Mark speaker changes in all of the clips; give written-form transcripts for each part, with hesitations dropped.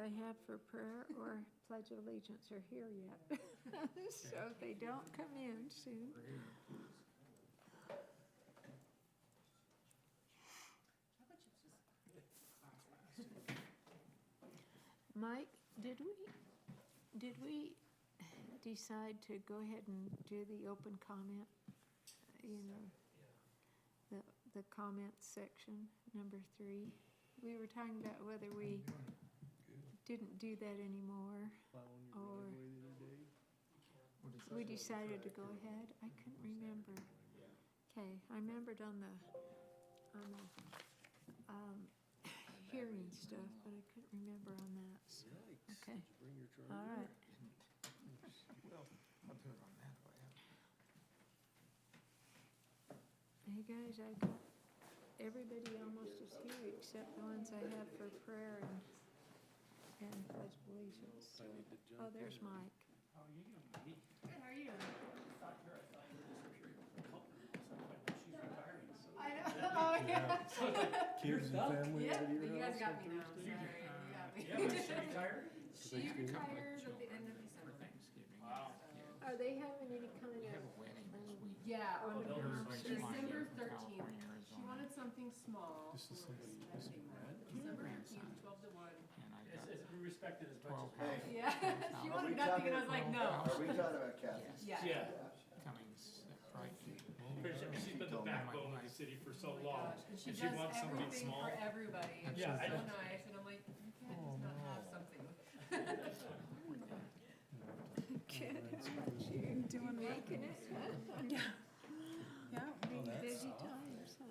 Speaker 1: I have for prayer or pledge of allegiance are here yet. So they don't come in soon. Mike, did we decide to go ahead and do the open comment? You know, the comment section, number 3. We were talking about whether we didn't do that anymore, or we decided to go ahead. I couldn't remember. Okay, I remembered on the hearing stuff, but I couldn't remember on that. So, okay, all right.
Speaker 2: Well, I'll do it on that way.
Speaker 1: Hey guys, I got, everybody almost is here except the ones I have for prayer and pledge of allegiance. So, oh, there's Mike.
Speaker 3: How are you doing, Mindy?
Speaker 1: Good, how are you doing?
Speaker 3: I thought you were she's retiring, so.
Speaker 1: I know, oh, yeah.
Speaker 2: Kids and family
Speaker 1: Yeah,
Speaker 2: over to your
Speaker 4: You guys
Speaker 2: house
Speaker 4: got
Speaker 2: on
Speaker 4: me now,
Speaker 2: Thursday?
Speaker 4: sorry, you got me.
Speaker 3: Yeah, when she retired?
Speaker 4: She retires at the end of December.
Speaker 5: Thanksgiving.
Speaker 3: Wow.
Speaker 1: Are they having any kind
Speaker 5: We have
Speaker 1: of,
Speaker 5: a wedding this week.
Speaker 4: Yeah,
Speaker 1: Oh,
Speaker 4: on
Speaker 1: they'll just
Speaker 4: December
Speaker 5: From
Speaker 4: 13th.
Speaker 5: California,
Speaker 4: She
Speaker 5: Arizona,
Speaker 4: wanted something small.
Speaker 2: This is
Speaker 4: for
Speaker 2: somebody
Speaker 4: her
Speaker 2: missing
Speaker 4: spending.
Speaker 2: red?
Speaker 4: December
Speaker 5: Grandson.
Speaker 4: 13th, 12 to 1.
Speaker 5: and I got
Speaker 3: It's respected as much
Speaker 5: 12
Speaker 3: as.
Speaker 5: house
Speaker 4: Yeah, she
Speaker 5: Are
Speaker 4: wanted
Speaker 6: we
Speaker 4: nothing and I was
Speaker 6: talking-
Speaker 4: like, no.
Speaker 6: Are we talking about Kathy?
Speaker 4: Yeah.
Speaker 3: Yeah.
Speaker 5: Cummings, right?
Speaker 3: She's been the backbone of the city for so
Speaker 4: Oh my
Speaker 3: long.
Speaker 4: gosh, and she
Speaker 3: And she
Speaker 4: does
Speaker 3: wants something
Speaker 4: everything
Speaker 3: small.
Speaker 4: for everybody. And
Speaker 3: Yeah,
Speaker 4: she's
Speaker 3: I
Speaker 4: so
Speaker 3: know.
Speaker 4: nice, and I'm like, you can't
Speaker 2: Oh,
Speaker 4: just not
Speaker 2: no.
Speaker 4: have something.
Speaker 1: kid, how about you? Doing making it?
Speaker 4: Yeah.
Speaker 1: Busy times, huh?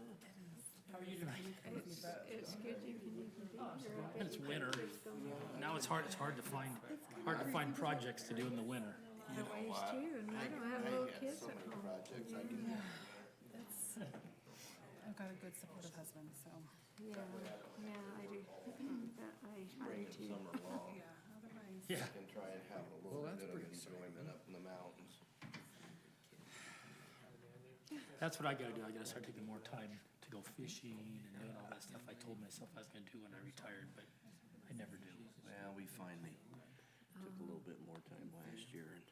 Speaker 3: How are you tonight?
Speaker 1: It's good you can even be here. I bet
Speaker 7: It's
Speaker 1: you
Speaker 7: winter.
Speaker 1: kids don't have
Speaker 7: Now it's hard to find projects to do in the winter.
Speaker 1: that ways too, and I don't have little kids
Speaker 6: So
Speaker 1: at
Speaker 6: many
Speaker 1: home.
Speaker 6: projects I can.
Speaker 8: I've got a good supportive husband, so,
Speaker 1: Yeah, I do. I do too.
Speaker 6: Summer long.
Speaker 8: yeah, otherwise.
Speaker 7: Yeah.
Speaker 6: And try and have a little bit of enjoyment up in the mountains.
Speaker 7: That's what I gotta do. I gotta start taking more time to go fishing and doing all that stuff I told myself I was gonna do when I retired, but I never do.
Speaker 6: Well, we finally took a little bit more time last year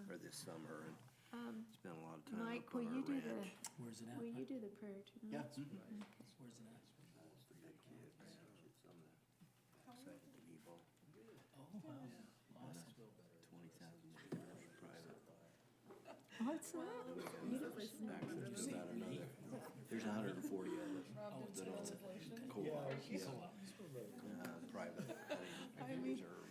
Speaker 6: or this summer and spent a lot of time
Speaker 1: Mike,
Speaker 6: up on
Speaker 1: will
Speaker 6: our
Speaker 1: you do the,
Speaker 6: ranch.
Speaker 7: Where's it at?
Speaker 1: will you do the prayer tonight?
Speaker 6: Yeah.
Speaker 1: Okay.
Speaker 7: Where's it at?
Speaker 6: It's the big kids. It's on the side of the Nebo.
Speaker 7: Oh, wow. Awesome.
Speaker 6: 20,000 acres private.
Speaker 1: What's that? You don't listen.
Speaker 6: Actually, just about another. There's 140 of us that own co-op. Private reserve.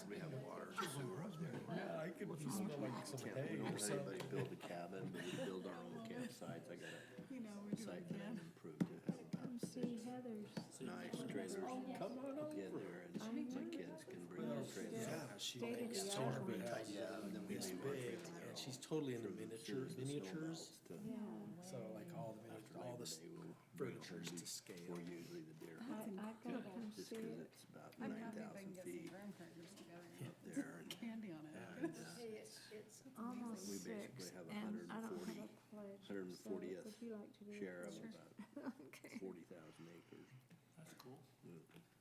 Speaker 6: We have water and sewer up there.
Speaker 2: Yeah, I could smell like some
Speaker 6: We
Speaker 2: hay
Speaker 6: don't
Speaker 2: or
Speaker 6: let
Speaker 2: something.
Speaker 6: anybody build a cabin, but we build our own campsites. I got
Speaker 8: You know, we're
Speaker 6: a
Speaker 8: doing
Speaker 6: site that
Speaker 8: that.
Speaker 6: I've improved to have about
Speaker 1: Come see Heather's.
Speaker 6: nice trailers.
Speaker 2: Come on
Speaker 6: Up in
Speaker 2: over.
Speaker 6: there and my kids can bring their trailers.
Speaker 2: Yeah, she
Speaker 1: State of
Speaker 2: makes
Speaker 1: the
Speaker 2: so
Speaker 1: art.
Speaker 2: big.
Speaker 6: Yeah, and then we
Speaker 2: It's
Speaker 6: leave our
Speaker 2: big,
Speaker 6: trailer
Speaker 2: and she's totally into
Speaker 6: from as soon as the snow
Speaker 2: miniatures.
Speaker 6: melts to
Speaker 1: Yeah.
Speaker 2: So like all the miniatures, all this
Speaker 6: Labor Day, we'll bring
Speaker 2: furniture is
Speaker 6: home
Speaker 2: to scale.
Speaker 6: before usually the deer
Speaker 1: I've
Speaker 6: hunt.
Speaker 1: got to come
Speaker 6: Just
Speaker 1: see
Speaker 6: cause
Speaker 1: it.
Speaker 6: it's about
Speaker 8: I'm happy if I can
Speaker 6: 9,000
Speaker 8: get some
Speaker 6: feet
Speaker 8: grandparents together and
Speaker 6: up there and
Speaker 8: candy on it.
Speaker 1: Hey, it's almost
Speaker 6: We
Speaker 1: 6,
Speaker 6: basically have
Speaker 1: and I don't
Speaker 6: 140
Speaker 1: have a pledge.
Speaker 6: 140th
Speaker 1: So if you like to do it.
Speaker 6: share of about
Speaker 1: Okay.
Speaker 6: 40,000 acres.
Speaker 7: That's cool.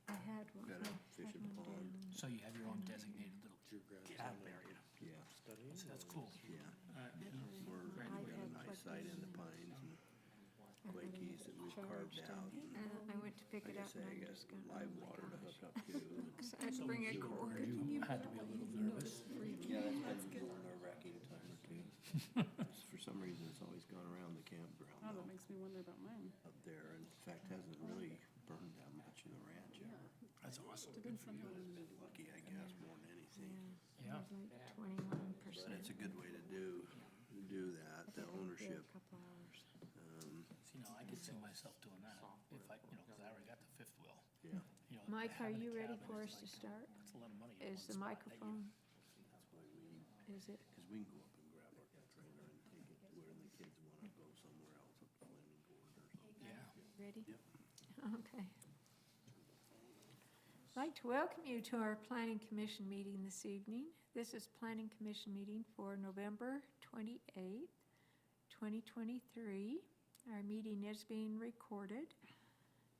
Speaker 1: I had one.
Speaker 6: Got a
Speaker 1: I had
Speaker 6: fishing
Speaker 1: one
Speaker 6: pond.
Speaker 1: down.
Speaker 7: So you have your own designated little cabin area.
Speaker 6: Yeah,
Speaker 7: So that's cool.
Speaker 6: yeah.
Speaker 7: Alright.
Speaker 6: We got a nice site in the pines and quakies that we've carved out. And
Speaker 1: I went to pick it
Speaker 6: like I
Speaker 1: up
Speaker 6: say,
Speaker 1: and
Speaker 6: I
Speaker 1: I'm
Speaker 6: got
Speaker 1: just going,
Speaker 6: live
Speaker 1: oh my
Speaker 6: water to hook
Speaker 1: gosh.
Speaker 6: up to. and-
Speaker 1: So I had to bring a cord.
Speaker 7: You had to be a little nervous.
Speaker 6: Yeah, that's been a little nerve-wracking a time or two. For some reason, it's always gone around the campground
Speaker 8: Oh, that
Speaker 6: though,
Speaker 8: makes me wonder about mine.
Speaker 6: up there. And in fact, hasn't really burned that much in the ranch ever.
Speaker 7: That's awesome.
Speaker 6: Good for you. Lucky, I guess, more than anything.
Speaker 7: Yeah.
Speaker 1: It was like 21%.
Speaker 6: But it's a good way to do that, the ownership.
Speaker 1: A couple hours.
Speaker 7: See, now I could see myself doing that if I, cause I already got the fifth wheel.
Speaker 6: Yeah,
Speaker 7: You know,
Speaker 1: Mike, are
Speaker 7: having a
Speaker 1: you ready
Speaker 7: cabin
Speaker 1: for
Speaker 7: is
Speaker 1: us to
Speaker 7: like-
Speaker 1: start?
Speaker 7: That's a lot of money. in
Speaker 1: Is
Speaker 7: one
Speaker 1: the
Speaker 7: spot.
Speaker 1: microphone,
Speaker 6: that's why we,
Speaker 1: is it?
Speaker 6: because we can go up and grab our trailer and take it to where the kids want to go somewhere else, up to Lindon or something.
Speaker 7: Yeah.
Speaker 1: Ready?
Speaker 6: Yep.
Speaker 1: Okay. I'd like to welcome you to our Planning Commission meeting this evening. This is Planning Commission meeting for November 28th, 2023. Our meeting is being recorded.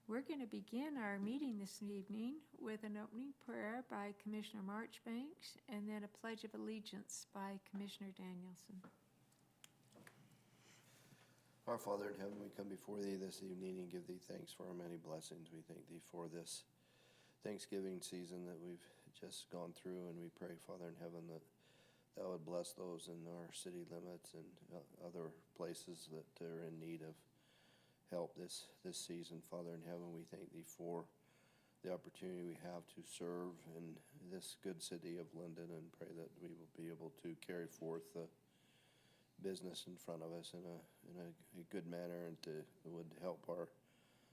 Speaker 1: We're going to begin our meeting this evening with an opening prayer by Commissioner Marchbanks and then a pledge of allegiance by Commissioner Danielson.
Speaker 9: Our Father in heaven, we come before thee this evening and give thee thanks for our many blessings. We thank thee for this Thanksgiving season that we've just gone through, and we pray, Father in heaven, that thou would bless those in our city limits and other places that are in need of help this season. Father in heaven, we thank thee for the opportunity we have to serve in this good city of Lindon, and pray that we will be able to carry forth the business in front of us in a good manner, and would help our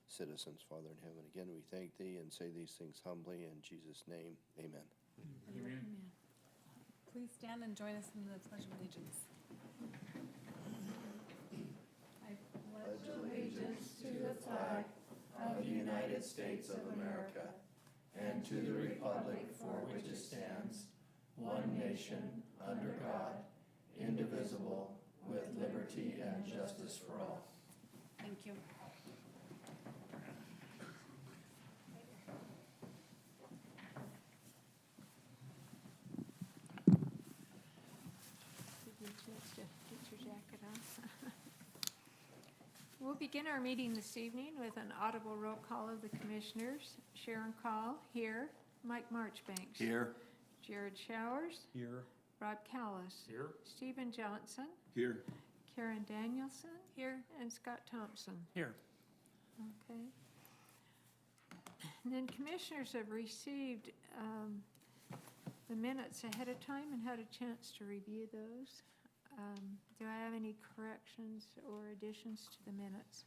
Speaker 9: citizens, Father in heaven. Again, we thank thee and say these things humbly in Jesus' name. Amen.
Speaker 3: Amen.
Speaker 8: Please stand and join us in the Pledge of Allegiance. I pledge
Speaker 9: Allegiance to the flag of the United States of America and to the republic for which it stands, one nation, under God, indivisible, with liberty and justice for all.
Speaker 8: Thank you.
Speaker 1: Give you a chance to get your jacket on. We'll begin our meeting this evening with an audible roll call of the commissioners. Sharon Call, here. Mike Marchbanks.
Speaker 9: Here.
Speaker 1: Jared Showers.
Speaker 2: Here.
Speaker 1: Rob Callis.
Speaker 3: Here?
Speaker 1: Stephen Johnson.
Speaker 9: Here.
Speaker 1: Karen Danielson. Here. And Scott Thompson.
Speaker 7: Here.
Speaker 1: Okay. And then commissioners have received the minutes ahead of time and had a chance to review those. Do I have any corrections or additions to the minutes?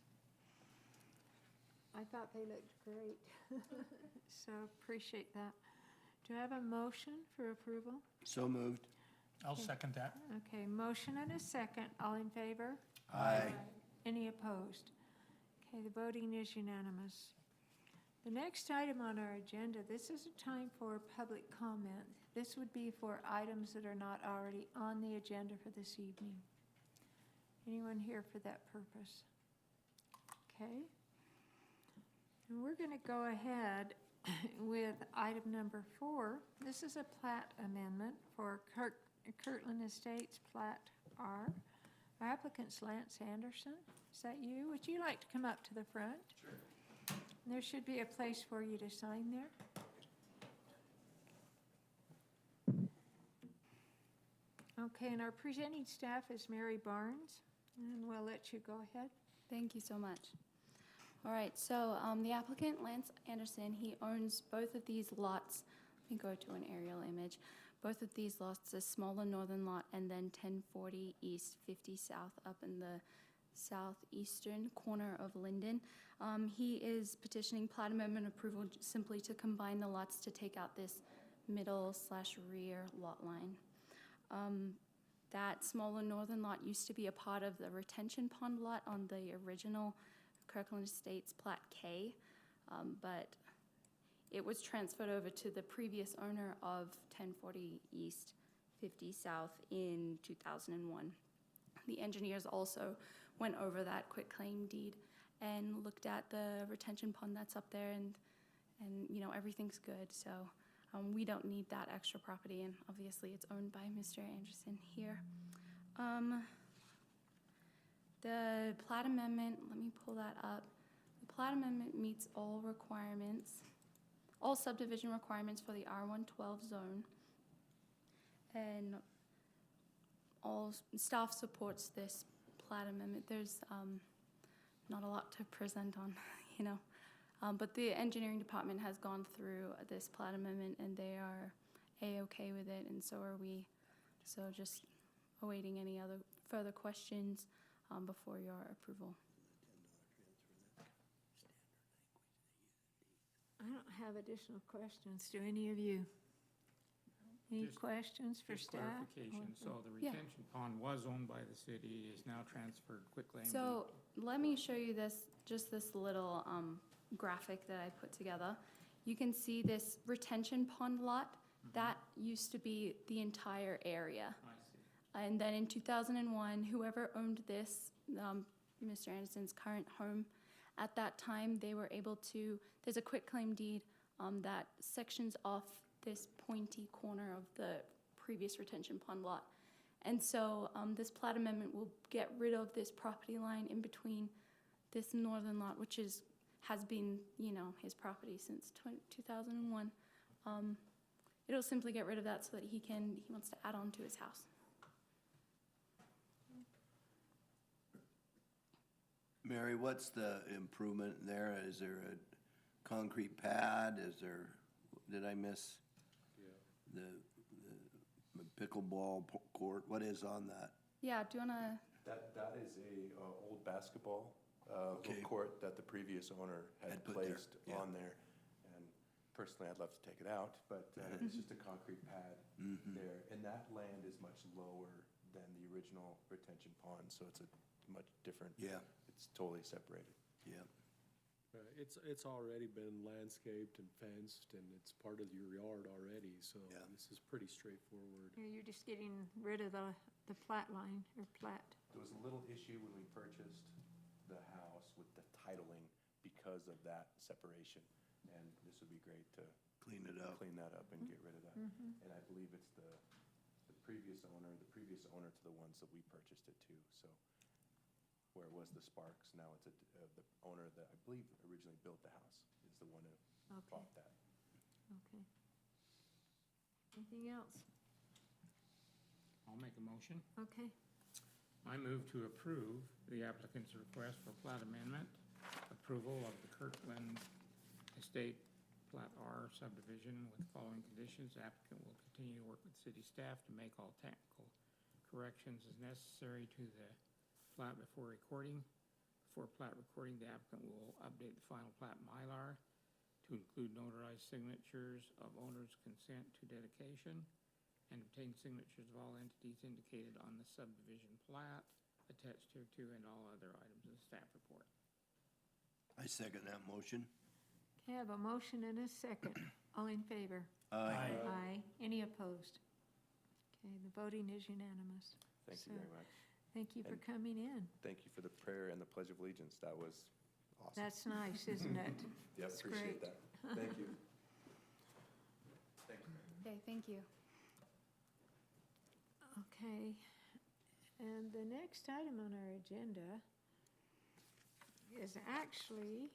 Speaker 1: I thought they looked great, so appreciate that. Do I have a motion for approval?
Speaker 9: So moved.
Speaker 7: I'll second that.
Speaker 1: Okay, motion and a second. All in favor?
Speaker 9: Aye.
Speaker 1: Any opposed? Okay, the voting is unanimous. The next item on our agenda, this is a time for public comment. This would be for items that are not already on the agenda for this evening. Anyone here for that purpose? Okay. And we're going to go ahead with item number 4. This is a plat amendment for Kirtland Estates Plat R. Our applicant's Lance Anderson. Is that you? Would you like to come up to the front? Sure. There should be a place for you to sign there. Okay, and our presenting staff is Mary Barnes, and we'll let you go ahead.
Speaker 10: Thank you so much. All right, so the applicant, Lance Anderson, he owns both of these lots. Let me go to an aerial image. Both of these lots, the smaller northern lot and then 1040 east, 50 south, up in the southeastern corner of Lindon. He is petitioning plat amendment approval simply to combine the lots to take out this middle/rear lot line. That smaller northern lot used to be a part of the retention pond lot on the original Kirkland Estates Plat K, but it was transferred over to the previous owner of 1040 East, 50 South in 2001. The engineers also went over that quitclaim deed and looked at the retention pond that's up there, and you know, everything's good. So we don't need that extra property, and obviously it's owned by Mr. Anderson here. The plat amendment, let me pull that up. The plat amendment meets all requirements, all subdivision requirements for the R112 zone, and all staff supports this plat amendment. There's not a lot to present on, you know, but the engineering department has gone through this plat amendment and they are A-okay with it, and so are we. So just awaiting any other further questions before your approval.
Speaker 1: I don't have additional questions. Do any of you? Any
Speaker 2: Just-
Speaker 1: questions for
Speaker 2: Just
Speaker 1: staff?
Speaker 2: clarification, so the
Speaker 10: Yeah.
Speaker 2: retention pond was owned by the city, is now transferred quitclaim.
Speaker 10: So let me show you this, just this little graphic that I put together. You can see this retention pond lot. That used to be the entire area.
Speaker 2: I see.
Speaker 10: And then in 2001, whoever owned this, Mr. Anderson's current home, At that time, they were able to, there's a quitclaim deed that sections off this pointy corner of the previous retention pond lot. And so this plat amendment will get rid of this property line in between this northern lot, which has been, his property since 2001. It'll simply get rid of that so that he wants to add on to his house.
Speaker 9: Mary, what's the improvement there? Is there a concrete pad? Did I miss the pickleball court? What is on that?
Speaker 10: Yeah, do you wanna,
Speaker 11: That is a old basketball
Speaker 9: Okay.
Speaker 11: court that the previous owner had
Speaker 9: Had put there,
Speaker 11: placed
Speaker 9: yeah.
Speaker 11: on there. And personally, I'd love to take it out, but it's just a concrete pad there. And that land is much lower than the original retention pond, so it's a much different.
Speaker 9: Yeah.
Speaker 11: It's totally separated.
Speaker 9: Yeah.
Speaker 12: It's already been landscaped and fenced, and it's part of your yard already, so
Speaker 9: Yeah.
Speaker 12: this is pretty straightforward.
Speaker 1: Yeah, you're just getting rid of the plat line, or plat.
Speaker 11: There was a little issue when we purchased the house with the titling because of that separation. And this would be great to
Speaker 9: Clean it up.
Speaker 11: clean that up and get rid of that. And I believe it's the previous owner to the ones that we purchased it to, so. Where it was the Sparks, now it's the owner that I believe originally built the house is the one who
Speaker 1: Okay.
Speaker 11: bought that.
Speaker 1: Okay. Anything else?
Speaker 5: I'll make a motion.
Speaker 1: Okay.
Speaker 5: I move to approve the applicant's request for plat amendment, approval of the Kirkland Estate Plat R subdivision with the following conditions. Applicant will continue to work with city staff to make all technical corrections as necessary to the plat before recording. Before plat recording, the applicant will update the final plat Mylar to include notarized signatures of owner's consent to dedication and obtain signatures of all entities indicated on the subdivision plat attached hereto and all other items in the staff report.
Speaker 9: I second that motion.
Speaker 1: Okay, I have a motion and a second. All in favor?
Speaker 9: Aye.
Speaker 1: Aye. Any opposed? Okay, the voting is unanimous.
Speaker 11: Thank you very much.
Speaker 1: Thank you for
Speaker 11: And-
Speaker 1: coming in.
Speaker 11: Thank you for the prayer and the Pledge of Allegiance. That was awesome.
Speaker 1: That's nice, isn't it?
Speaker 11: Yeah,
Speaker 1: That's
Speaker 11: appreciate
Speaker 1: great.
Speaker 11: that. Thank you. Thank you.
Speaker 10: okay, thank you.
Speaker 1: Okay, and the next item on our agenda is actually,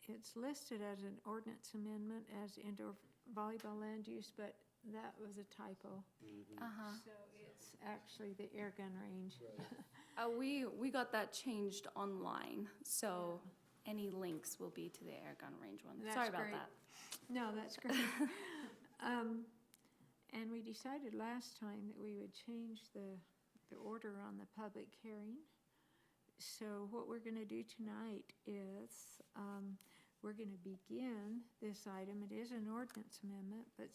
Speaker 1: it's listed as an ordinance amendment as indoor volleyball land use, but that was a typo.
Speaker 10: Uh-huh.
Speaker 1: So it's actually the air gun range.
Speaker 10: We got that changed online, so any links will be to the air gun range one.
Speaker 1: That's
Speaker 10: Sorry about
Speaker 1: great.
Speaker 10: that.
Speaker 1: No, that's great. And we decided last time that we would change the order on the public hearing. So what we're gonna do tonight is, we're gonna begin this item. It is an ordinance amendment, but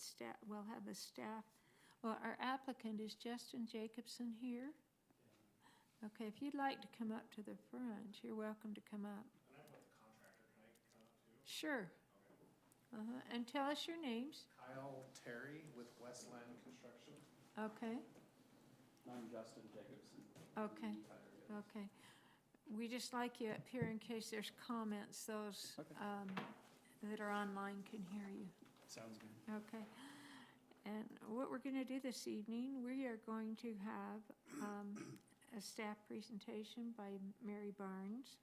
Speaker 1: we'll have the staff, well, our applicant is Justin Jacobson here. Okay, if you'd like to come up to the front, you're welcome to come up.
Speaker 3: And I'm with the contractor, can I come up too?
Speaker 1: Sure. And tell us your names.
Speaker 13: Kyle Terry with Westland Construction.
Speaker 1: Okay,
Speaker 13: I'm Justin Jacobson.
Speaker 1: okay, okay. We just like you up here in case there's comments, those that are online can hear you.
Speaker 13: Sounds good.
Speaker 1: Okay. And what we're going to do this evening, we are going to have a staff presentation by Mary Barnes.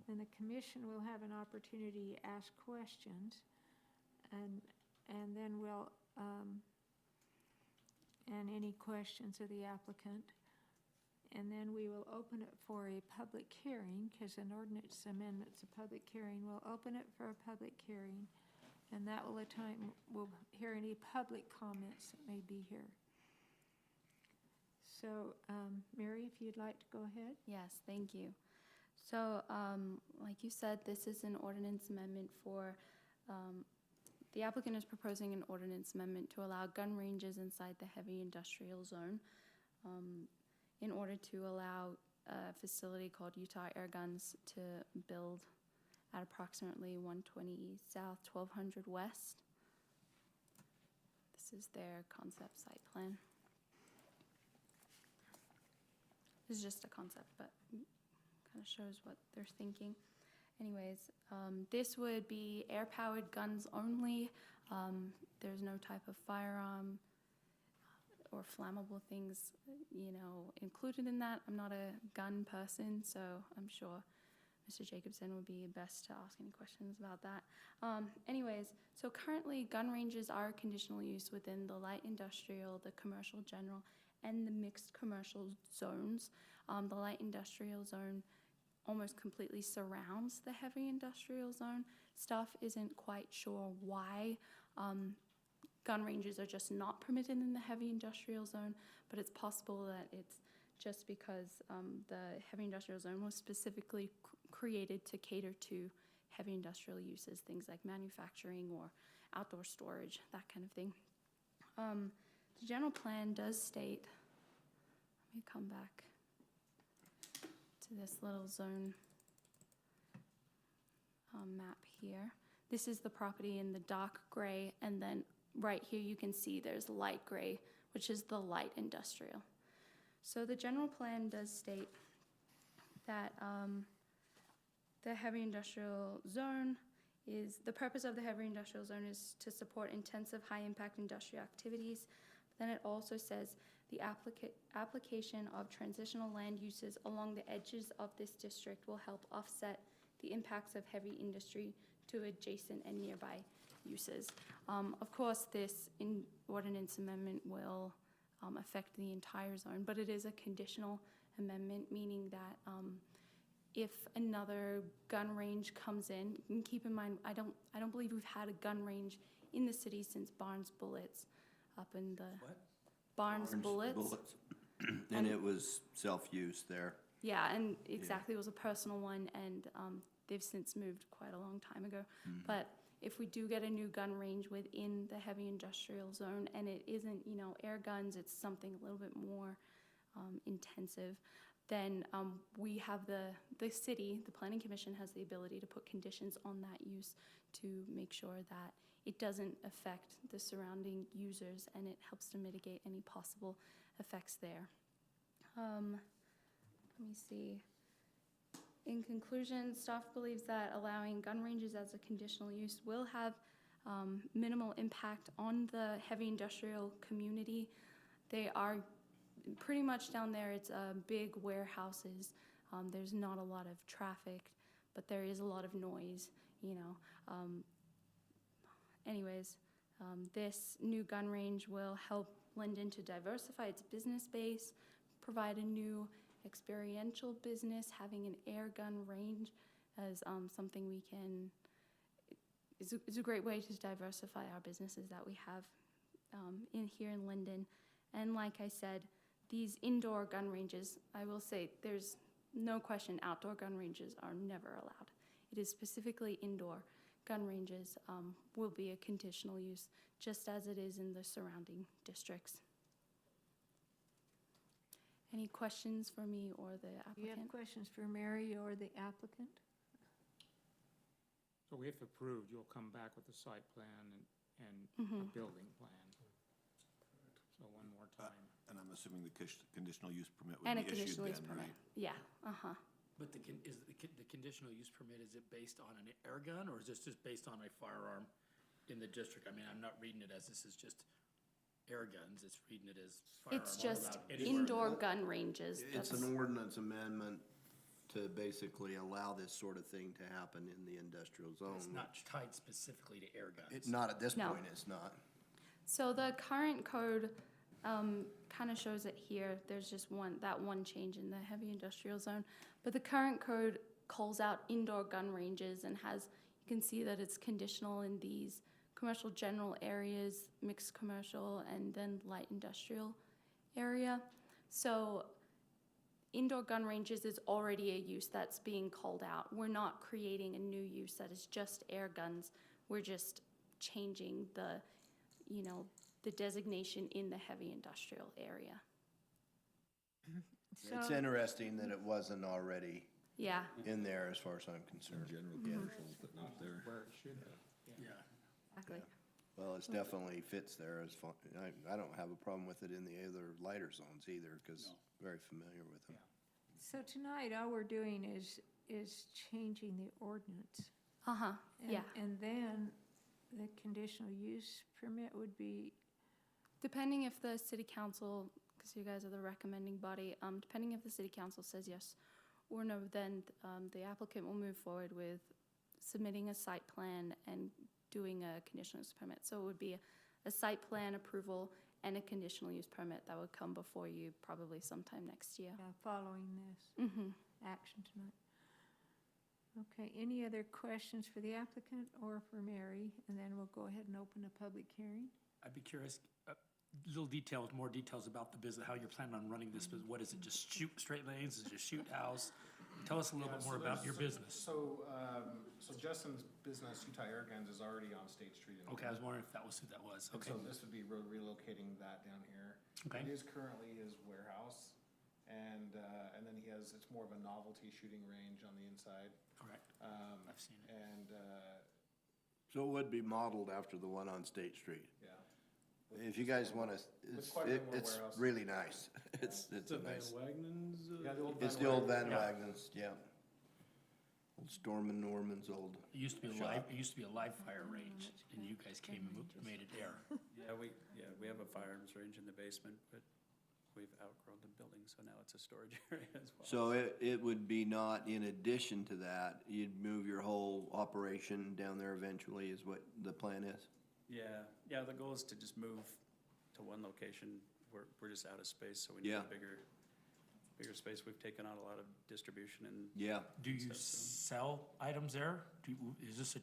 Speaker 1: Then the commission will have an opportunity to ask questions. And then we'll, and any questions of the applicant. And then we will open it for a public hearing, because an ordinance amendment's a public hearing. We'll open it for a public hearing, and that will we'll hear any public comments that may be here. So, Mary, if you'd like to go ahead.
Speaker 10: Yes, thank you. So, like you said, this is an ordinance amendment for, the applicant is proposing an ordinance amendment to allow gun ranges inside the heavy industrial zone, in order to allow a facility called Utah Air Guns to build at approximately 120 South, 1200 West. This is their concept site plan. This is just a concept, but kind of shows what they're thinking. anyways, this would be air-powered guns only. There's no type of firearm or flammable things, included in that. I'm not a gun person, so I'm sure Mr. Jacobson would be best to ask any questions about that. Anyways, so currently gun ranges are conditional use within the light industrial, the commercial general, and the mixed commercial zones. The light industrial zone almost completely surrounds the heavy industrial zone. Staff isn't quite sure why gun ranges are just not permitted in the heavy industrial zone, but it's possible that it's just because the heavy industrial zone was specifically created to cater to heavy industrial uses, things like manufacturing or outdoor storage, that kind of thing. The general plan does state, let me come back to this little zone map here. This is the property in the dark gray, and then right here you can see there's light gray, which is the light industrial. So the general plan does state that the heavy industrial zone is, the purpose of the heavy industrial zone is to support intensive high-impact industrial activities. Then it also says the application of transitional land uses along the edges of this district will help offset the impacts of heavy industry to adjacent and nearby uses. Of course, this ordinance amendment will affect the entire zone, but it is a conditional amendment, meaning that if another gun range comes in, and keep in mind, I don't believe we've had a gun range in the city since Barnes Bullets up in the
Speaker 6: What?
Speaker 10: Barnes Bullets.
Speaker 9: And it was self-use there.
Speaker 10: Yeah, and exactly, it was a personal one, and they've since moved quite a long time ago. But if we do get a new gun range within the heavy industrial zone, and it isn't, air guns, it's something a little bit more intensive, then we have the city, the planning commission has the ability to put conditions on that use to make sure that it doesn't affect the surrounding users, and it helps to mitigate any possible effects there. Let me see. In conclusion, staff believes that allowing gun ranges as a conditional use will have minimal impact on the heavy industrial community. They are pretty much down there, it's big warehouses. There's not a lot of traffic, but there is a lot of noise, Anyways, this new gun range will help Lindon to diversify its business base, provide a new experiential business. Having an air gun range as something we can, is a great way to diversify our businesses that we have here in Lindon. And like I said, these indoor gun ranges, I will say there's no question outdoor gun ranges are never allowed. It is specifically indoor gun ranges will be a conditional use, just as it is in the surrounding districts. Any questions for me or the applicant?
Speaker 1: Do you have questions for Mary or the applicant?
Speaker 5: So if approved, you'll come back with a site plan and a building plan. So one more time.
Speaker 6: And I'm assuming the conditional use permit
Speaker 10: And a
Speaker 6: would be issued
Speaker 10: conditional use
Speaker 6: then,
Speaker 10: permit.
Speaker 6: right?
Speaker 10: Yeah,
Speaker 7: But the conditional use permit, is it based on an air gun, or is this just based on a firearm in the district? I mean, I'm not reading it as this is just air guns, it's reading it as firearm.
Speaker 10: It's just
Speaker 7: allowed anywhere.
Speaker 10: indoor gun ranges.
Speaker 9: It's an ordinance amendment to basically allow this sort of thing to happen in the industrial zone.
Speaker 7: It's not tied specifically to air guns.
Speaker 9: It's not at this
Speaker 10: No.
Speaker 9: point, it's not.
Speaker 10: So the current code kind of shows it here. There's just that one change in the heavy industrial zone. But the current code calls out indoor gun ranges and you can see that it's conditional in these commercial general areas, mixed commercial, and then light industrial area. So indoor gun ranges is already a use that's being called out. We're not creating a new use that is just air guns. We're just changing the designation in the heavy industrial area.
Speaker 9: It's interesting that it wasn't already
Speaker 10: Yeah,
Speaker 9: in there as far as I'm concerned.
Speaker 12: General commercial, but not there.
Speaker 5: Where it should be.
Speaker 7: Yeah.
Speaker 10: exactly.
Speaker 9: Well, it definitely fits there as far, I don't have a problem with it in the other lighter zones either, because very familiar with them.
Speaker 1: So tonight, all we're doing is is changing the ordinance.
Speaker 10: Uh-huh, yeah.
Speaker 1: And then the conditional use permit would be,
Speaker 10: Depending if the city council, because you guys are the recommending body, depending if the city council says yes or no, then the applicant will move forward with submitting a site plan and doing a conditional use permit. So it would be a site plan approval and a conditional use permit that would come before you probably sometime next year.
Speaker 1: following this
Speaker 10: Mm-hmm.
Speaker 1: action tonight. Okay, any other questions for the applicant or for Mary? And then we'll go ahead and open a public hearing.
Speaker 7: I'd be curious, more details about the business, how you're planning on running this business. What is it, just shoot straight lanes, is it just shoot house? Tell us a little bit more about your business.
Speaker 13: So Justin's business, Utah Air Guns, is already on State Street.
Speaker 7: Okay, I was wondering if that was who that was.
Speaker 13: And
Speaker 7: Okay.
Speaker 13: so this would be relocating that down here.
Speaker 7: Okay.
Speaker 13: It is currently his warehouse, and then he has, it's more of a novelty shooting range on the inside.
Speaker 7: Correct. I've seen it.
Speaker 13: And,
Speaker 9: So it would be modeled after the one on State Street.
Speaker 13: yeah.
Speaker 9: If you guys wanna,
Speaker 13: quite a bit more
Speaker 9: it's
Speaker 13: warehouse.
Speaker 9: really nice. It's
Speaker 12: The
Speaker 9: a
Speaker 12: Van
Speaker 9: nice,
Speaker 12: Wagnans?
Speaker 13: Yeah, the old
Speaker 9: it's
Speaker 13: Van
Speaker 9: the old
Speaker 13: Wagen.
Speaker 9: Van Wagners, yeah. Old Storm and Norman's old.
Speaker 7: It used to be
Speaker 9: shop.
Speaker 7: it used to be a live fire range, and you guys came and made it air.
Speaker 14: Yeah, we have a firearms range in the basement, but we've outgrown the building, so now it's a storage area as well.
Speaker 9: So it would be not in addition to that, you'd move your whole operation down there eventually is what the plan is?
Speaker 14: Yeah, the goal is to just move to one location. We're just out of space, so we need
Speaker 9: Yeah.
Speaker 14: a bigger space. We've taken on a lot of distribution and.
Speaker 9: Yeah.
Speaker 7: Do you
Speaker 14: stuff, so-
Speaker 7: sell items there? Is this a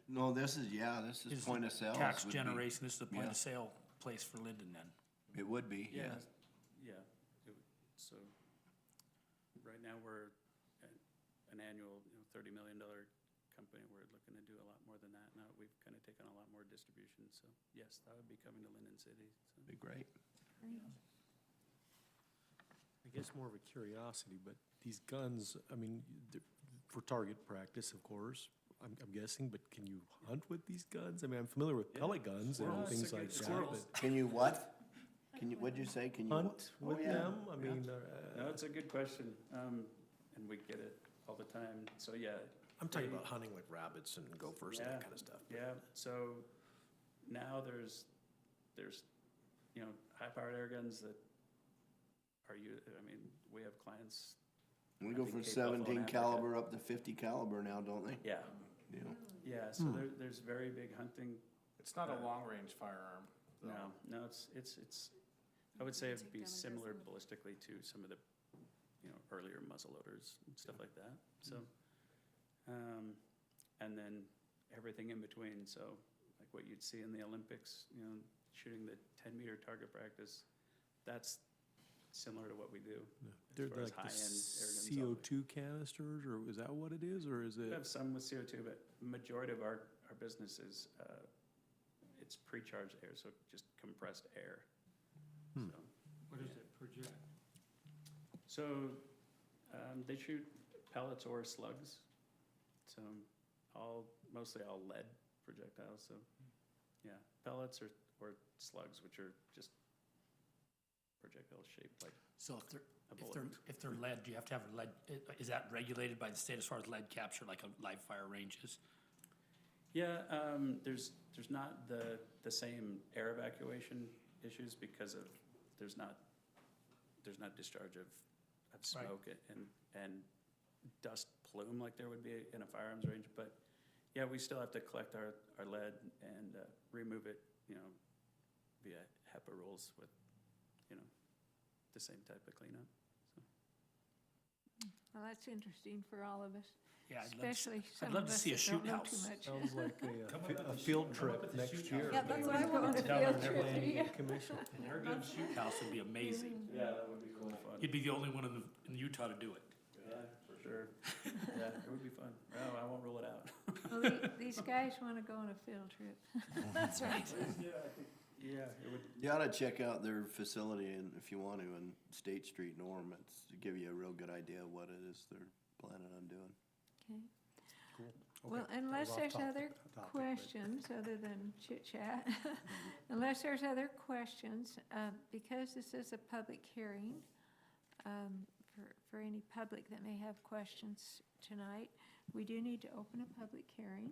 Speaker 9: No, this is point of sale.
Speaker 7: tax
Speaker 9: would be-
Speaker 7: generation? This is the point
Speaker 9: yeah.
Speaker 7: of sale place for Lindon then?
Speaker 9: It would be, yeah.
Speaker 14: Yeah, so, right now, we're an annual, $30 million company. We're looking to do a lot more than that. Now, we've kind of taken on a lot more distribution, so, yes, that would be coming to Lindon City, so.
Speaker 9: Be great.
Speaker 12: I guess more of a curiosity, but these guns, I mean, for target practice, of course, I'm guessing, but can you hunt with these guns? I mean, I'm familiar with pellet guns and
Speaker 14: Squirrels.
Speaker 12: things like that,
Speaker 14: Squirrels.
Speaker 12: but
Speaker 9: Can you what? What'd you say? Can you?
Speaker 12: hunt with
Speaker 9: yeah.
Speaker 12: them? I mean,
Speaker 14: No, it's a good question, and we get it all the time, so, yeah.
Speaker 2: I'm talking
Speaker 14: they-
Speaker 2: about hunting like rabbits and gophers and
Speaker 14: Yeah.
Speaker 2: that kind of stuff.
Speaker 14: Yeah, so now there's, high-powered air guns that we have clients.
Speaker 9: We
Speaker 14: I
Speaker 9: go
Speaker 14: think
Speaker 9: from
Speaker 14: Cape Buffalo and
Speaker 9: 17
Speaker 14: Africa.
Speaker 9: caliber up to 50 caliber now, don't they?
Speaker 14: Yeah,
Speaker 9: Yeah.
Speaker 14: yeah, so there's very big hunting.
Speaker 13: It's not a long-range firearm, though.
Speaker 14: No, it's, I would say it'd be similar ballistically to some of the, earlier muzzleloaders and stuff like that, so. And then everything in between, so like what you'd see in the Olympics, shooting the 10-meter target practice, that's similar to what we do.
Speaker 12: they're
Speaker 14: far as
Speaker 12: like the
Speaker 14: high-end air guns all
Speaker 12: CO2 canisters, or is that what it is, or is
Speaker 14: We
Speaker 12: it?
Speaker 14: have some with CO2, but majority of our business is, it's pre-charged air, so just compressed air. So,
Speaker 5: What does it project?
Speaker 14: so they shoot pellets or slugs. So mostly all lead projectiles, so, yeah, pellets or slugs, which are just projectiles shaped like
Speaker 7: So
Speaker 14: a bullet.
Speaker 7: if they're lead, do you have to have lead, is that regulated by the state as far as lead capture, like a live fire range is?
Speaker 14: Yeah, there's not the same air evacuation issues because of, there's not discharge of smoke and dust plume like there would be in a firearms range, but yeah, we still have to collect our lead and remove it, via HEPA rules with, the same type of cleanup, so.
Speaker 1: Well, that's interesting for all of us,
Speaker 7: Yeah,
Speaker 1: especially some
Speaker 7: I'd love
Speaker 1: of
Speaker 7: to
Speaker 1: us
Speaker 7: see a
Speaker 1: that
Speaker 7: shoot
Speaker 1: don't know
Speaker 7: house.
Speaker 1: too much.
Speaker 12: Sounds like a field trip next year.
Speaker 1: Yeah, that's what I want to
Speaker 7: Down
Speaker 1: field
Speaker 7: on
Speaker 1: trip.
Speaker 7: everything.
Speaker 1: Yeah.
Speaker 12: Commission.
Speaker 7: An air gun shoot house would be amazing.
Speaker 14: Yeah, that would be cool fun.
Speaker 7: You'd be the only one in Utah to do it.
Speaker 14: Yeah, for sure. Yeah, it would be fun. Well, I won't rule it out.
Speaker 1: Well, these guys want to go on a field trip.
Speaker 10: That's right.
Speaker 14: Yeah, I think, yeah, it would.
Speaker 9: You ought to check out their facility, and if you want to, in State Street, Norm. It's to give you a real good idea of what it is they're planning on doing.
Speaker 1: Okay.
Speaker 2: Cool.
Speaker 1: Well,
Speaker 2: Okay,
Speaker 1: unless
Speaker 2: off
Speaker 1: there's
Speaker 2: topic,
Speaker 1: other
Speaker 2: but-
Speaker 1: questions, other than chit chat, unless there's other questions, because this is a public hearing, for any public that may have questions tonight. We do need to open a public hearing.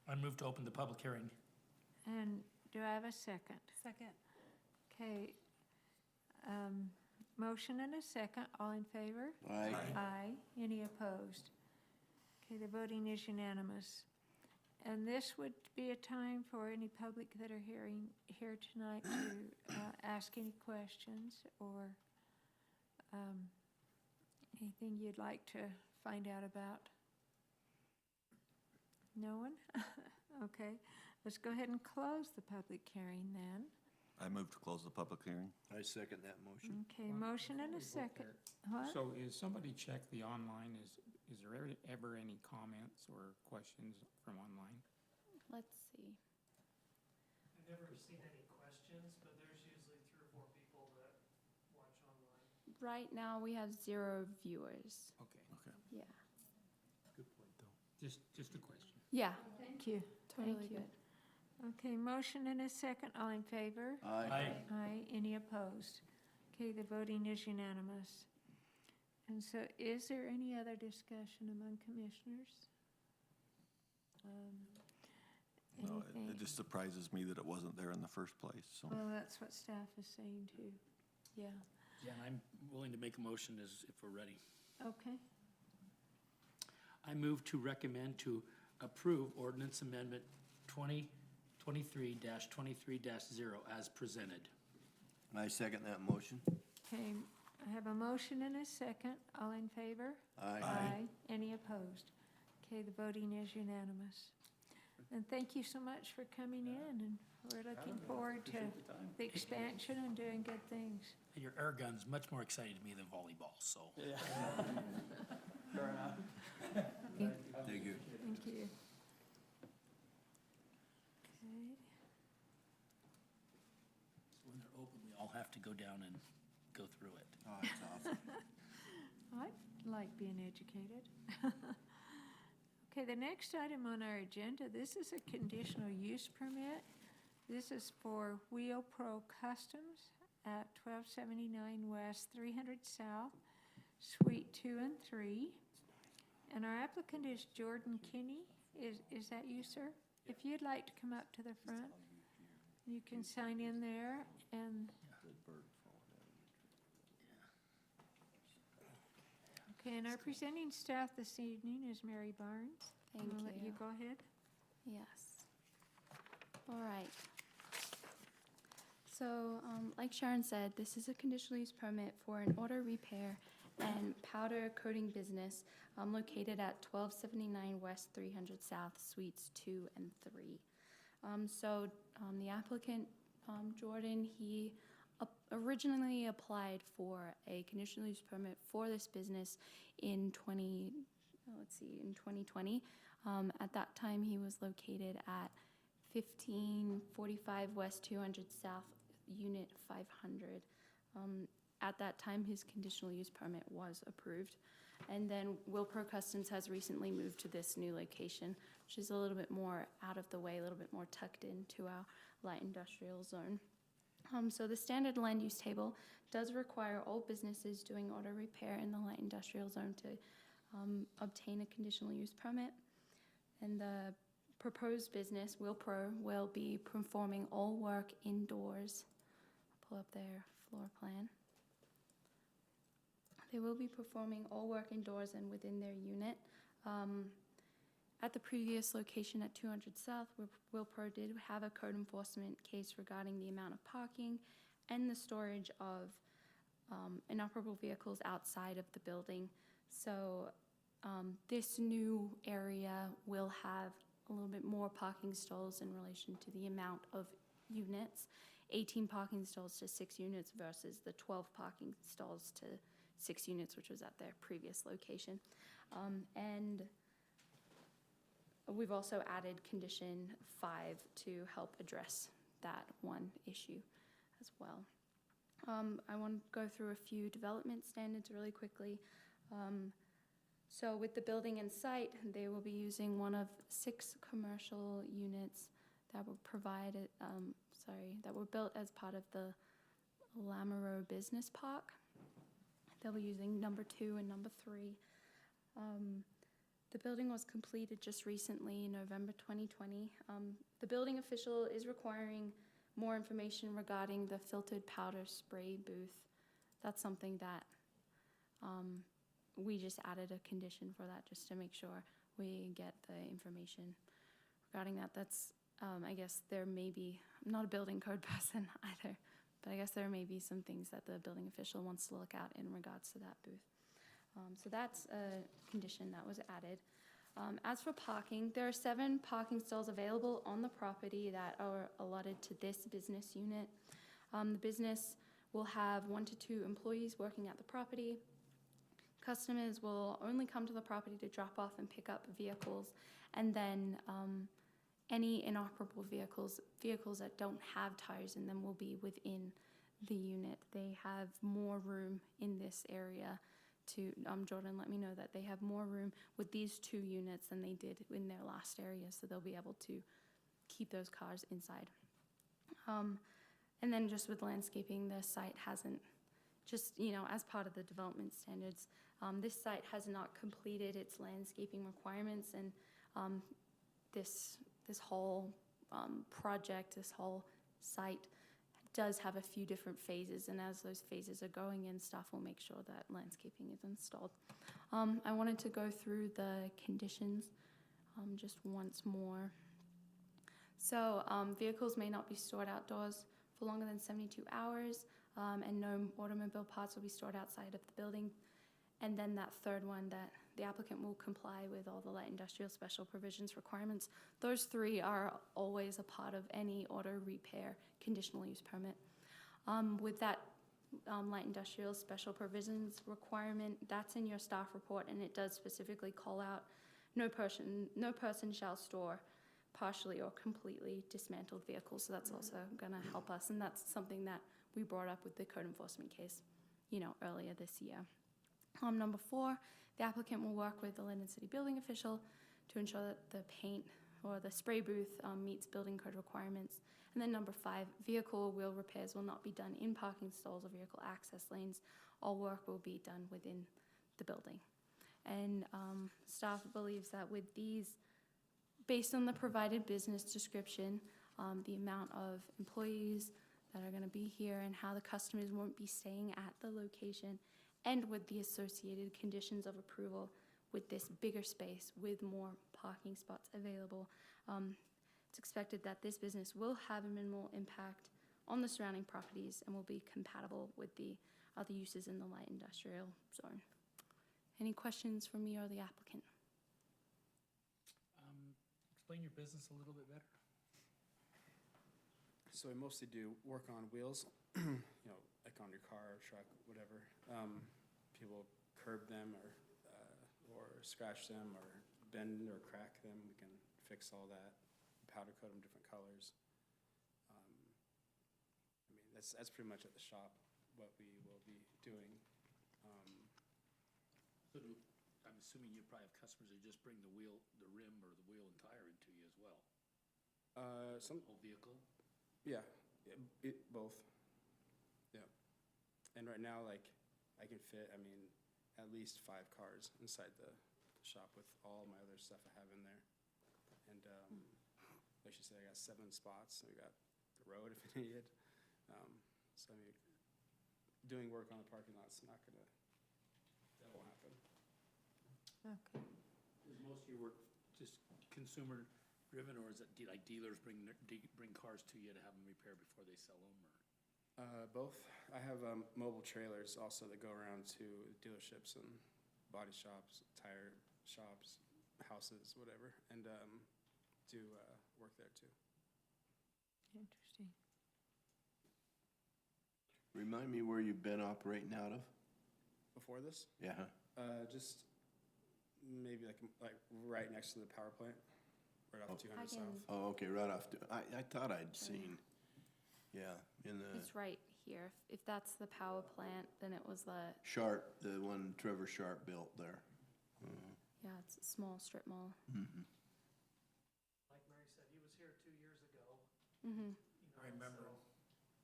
Speaker 7: I move to open the public hearing.
Speaker 1: And do I have a second?
Speaker 8: Second.
Speaker 1: Okay. Motion and a second. All in favor?
Speaker 9: Aye.
Speaker 1: Aye. Any opposed? Okay, the voting is unanimous. And this would be a time for any public that are here tonight to ask any questions or anything you'd like to find out about. No one? Okay, let's go ahead and close the public hearing then.
Speaker 6: I move to close the public hearing.
Speaker 9: I second that motion.
Speaker 1: Okay, motion and a second. What?
Speaker 5: So is somebody checked the online, is there ever any comments or questions from online?
Speaker 10: Let's see.
Speaker 3: I've never seen any questions, but there's usually 3 or 4 people that watch online.
Speaker 10: Right now, we have 0 viewers.
Speaker 5: Okay,
Speaker 10: Yeah.
Speaker 12: Good point, though.
Speaker 5: just a question.
Speaker 10: Yeah,
Speaker 1: Thank you.
Speaker 10: totally
Speaker 1: Thank you.
Speaker 10: good.
Speaker 1: Okay, motion and a second. All in favor?
Speaker 7: Aye.
Speaker 1: Aye. Any opposed? Okay, the voting is unanimous. And so is there any other discussion among commissioners?
Speaker 6: No,
Speaker 1: Anything?
Speaker 6: it just surprises me that it wasn't there in the first place, so.
Speaker 1: Well, that's what staff is saying too. Yeah,
Speaker 7: Yeah, and I'm willing to make a motion if we're ready.
Speaker 1: okay.
Speaker 7: I move to recommend to approve ordinance amendment 2023-23-0 as presented.
Speaker 9: I second that motion.
Speaker 1: Okay, I have a motion and a second. All in favor?
Speaker 9: Aye.
Speaker 1: Any opposed? Okay, the voting is unanimous. And thank you so much for coming in, and we're looking forward to the expansion and doing good things.
Speaker 7: And your air gun's much more exciting to me than volleyball, so.
Speaker 14: Yeah. Fair enough.
Speaker 9: Thank you.
Speaker 1: Thank you. Okay.
Speaker 7: So when they're open, we all have to go down and go through it.
Speaker 9: Oh, that's awesome.
Speaker 1: I like being educated. Okay, the next item on our agenda, this is a conditional use permit. This is for Wheel Pro Customs at 1279 West, 300 South, Suite 2 and 3. And our applicant is Jordan Kinney. Is that you, sir? If you'd like to come up to the front, you can sign in there and. Okay, and our presenting staff this evening is Mary Barnes.
Speaker 10: Thank
Speaker 1: I'll let you
Speaker 10: you.
Speaker 1: go ahead.
Speaker 10: Yes. All right. So, like Sharon said, this is a conditional use permit for an auto repair and powder coating business located at 1279 West 300 South, Suites 2 and 3. The applicant, Jordan, he originally applied for a conditional use permit for this business in 2020. At that time, he was located at 1545 West 200 South, Unit 500. At that time, his conditional use permit was approved. And then Wilpro Customs has recently moved to this new location, which is a little bit more out of the way, a little bit more tucked into our light industrial zone. So the standard land use table does require all businesses doing auto repair in the light industrial zone to obtain a conditional use permit. And the proposed business, Wilpro, will be performing all work indoors. I'll pull up their floor plan. They will be performing all work indoors and within their unit. At the previous location at 200 South, Wilpro did have a code enforcement case regarding the amount of parking and the storage of inoperable vehicles outside of the building. So this new area will have a little bit more parking stalls in relation to the amount of units, 18 parking stalls to 6 units versus the 12 parking stalls to 6 units, which was at their previous location. And we've also added condition 5 to help address that one issue as well. I want to go through a few development standards really quickly. So with the building and site, they will be using one of 6 commercial units that were provided, that were built as part of the Lamoureux Business Park. they'll be using number 2 and number 3. The building was completed just recently, November 2020. The building official is requiring more information regarding the filtered powder spray booth. That's something that we just added a condition for that, just to make sure we get the information regarding that. That's, I guess there may be, I'm not a building code person either, but I guess there may be some things that the building official wants to look at in regards to that booth. So that's a condition that was added. As for parking, there are 7 parking stalls available on the property that are allotted to this business unit. The business will have 1 to 2 employees working at the property. Customers will only come to the property to drop off and pick up vehicles, and then any inoperable vehicles that don't have tires in them will be within the unit. They have more room in this area to, Jordan let me know that they have more room with these 2 units than they did in their last area, so they'll be able to keep those cars inside. And then just with landscaping, the site hasn't, just, as part of the development standards, this site has not completed its landscaping requirements, and this whole project, this whole site does have a few different phases, and as those phases are going in, staff will make sure that landscaping is installed. I wanted to go through the conditions just once more. So vehicles may not be stored outdoors for longer than 72 hours, and no automobile parts will be stored outside of the building. And then that third one, that the applicant will comply with all the light industrial special provisions requirements. Those 3 are always a part of any auto repair conditional use permit. With that light industrial special provisions requirement, that's in your staff report, and it does specifically call out no person shall store partially or completely dismantled vehicles. So that's also going to help us, and that's something that we brought up with the code enforcement case, earlier this year. Number 4, the applicant will work with the Lindon City building official to ensure that the paint or the spray booth meets building code requirements. And then number 5, vehicle or wheel repairs will not be done in parking stalls or vehicle access lanes. All work will be done within the building. And staff believes that with these, based on the provided business description, the amount of employees that are going to be here and how the customers won't be staying at the location, and with the associated conditions of approval with this bigger space with more parking spots available, it's expected that this business will have a minimal impact on the surrounding properties and will be compatible with the other uses in the light industrial zone. Any questions for me or the applicant?
Speaker 7: Explain your business a little bit better.
Speaker 15: So we mostly do work on wheels, like on your car, truck, whatever. People curb them or scratch them or bend or crack them. We can fix all that. Powder coat them different colors. That's pretty much at the shop what we will be doing.
Speaker 7: I'm assuming you probably have customers who just bring the rim or the wheel and tire into you as well.
Speaker 15: Some
Speaker 7: whole vehicle.
Speaker 15: Yeah, both. Yeah, and right now, I can fit, at least 5 cars inside the shop with all my other stuff I have in there. And like she said, I got 7 spots. We got the road if needed. So doing work on the parking lot's that won't happen.
Speaker 1: Okay.
Speaker 7: Is most of your work just consumer driven, or is it like dealers bring cars to you to have them repaired before they sell them? Or?
Speaker 15: Both. I have mobile trailers also that go around to dealerships and body shops, tire shops, houses, whatever, and do work there too.
Speaker 1: Interesting.
Speaker 9: Remind me where you've been operating out of?
Speaker 15: Before this?
Speaker 9: Yeah.
Speaker 15: Just maybe like right next to the power plant, right off 200 South.
Speaker 9: Oh, okay, right off. I thought I'd seen, in the.
Speaker 10: It's right here. If that's the power plant, then it was the.
Speaker 9: Sharp, the one Trevor Sharp built there.
Speaker 10: Yeah, it's a small strip mall.
Speaker 3: Like Mary said, he was here 2 years ago.
Speaker 10: Mm-hmm.
Speaker 7: I remember.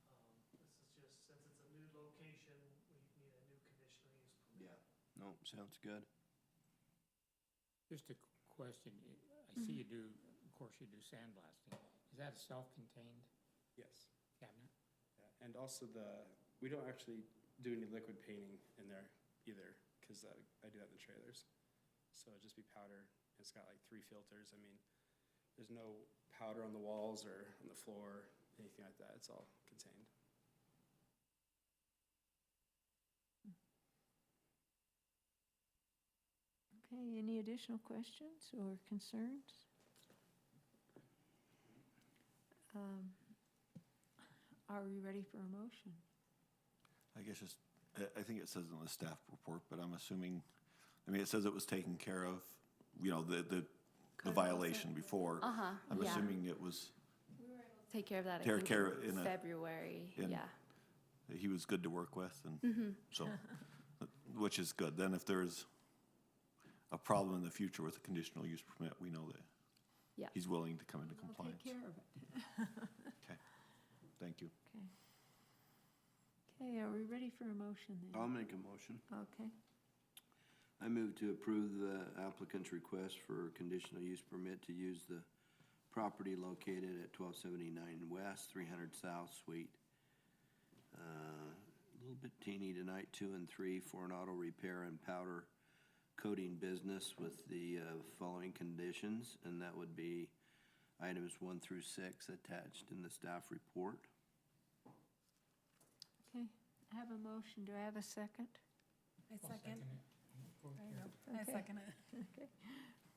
Speaker 3: So, this is just, since it's a new location, we need a new conditional use
Speaker 9: Nope, sounds good.
Speaker 5: Just a question, I see you do, of course you do sandblasting. Is that a self-contained
Speaker 15: Yes.
Speaker 5: cabinet?
Speaker 15: Yeah, and also we don't actually do any liquid painting in there either, because I do that in the trailers. So it'd just be powder. It's got like 3 filters. I mean, there's no powder on the walls or on the floor, anything like that. It's all contained.
Speaker 1: Okay, any additional questions or concerns? Are we ready for a motion?
Speaker 16: I guess just, I think it says in the staff report, but I'm assuming, I mean, it says it was taken care of, you know, the violation before. I'm
Speaker 10: yeah.
Speaker 16: assuming it was,
Speaker 10: Take care of that, I
Speaker 16: Take
Speaker 10: think,
Speaker 16: care
Speaker 10: in
Speaker 16: in a-
Speaker 10: February,
Speaker 16: in-
Speaker 10: yeah.
Speaker 16: he was good to work with, and so, which is good. Then if there's a problem in the future with a conditional use permit, we know that
Speaker 10: Yeah.
Speaker 16: he's willing to come into
Speaker 1: I'll
Speaker 16: compliance.
Speaker 1: take care of it.
Speaker 16: Okay, thank you.
Speaker 1: Okay. Okay, are we ready for a motion then?
Speaker 9: I'll make a motion.
Speaker 1: Okay,
Speaker 9: I move to approve the applicant's request for conditional use permit to use the property located at 1279 West, 300 South Suite. A little bit teeny tonight, 2 and 3, for an auto repair and powder coating business with the following conditions, and that would be items 1 through 6 attached in the staff report.
Speaker 1: okay. I have a motion. Do I have a second?
Speaker 8: I
Speaker 5: I'll
Speaker 8: second.
Speaker 5: it.
Speaker 8: There you go. I
Speaker 1: Okay.
Speaker 8: second it.
Speaker 1: Okay.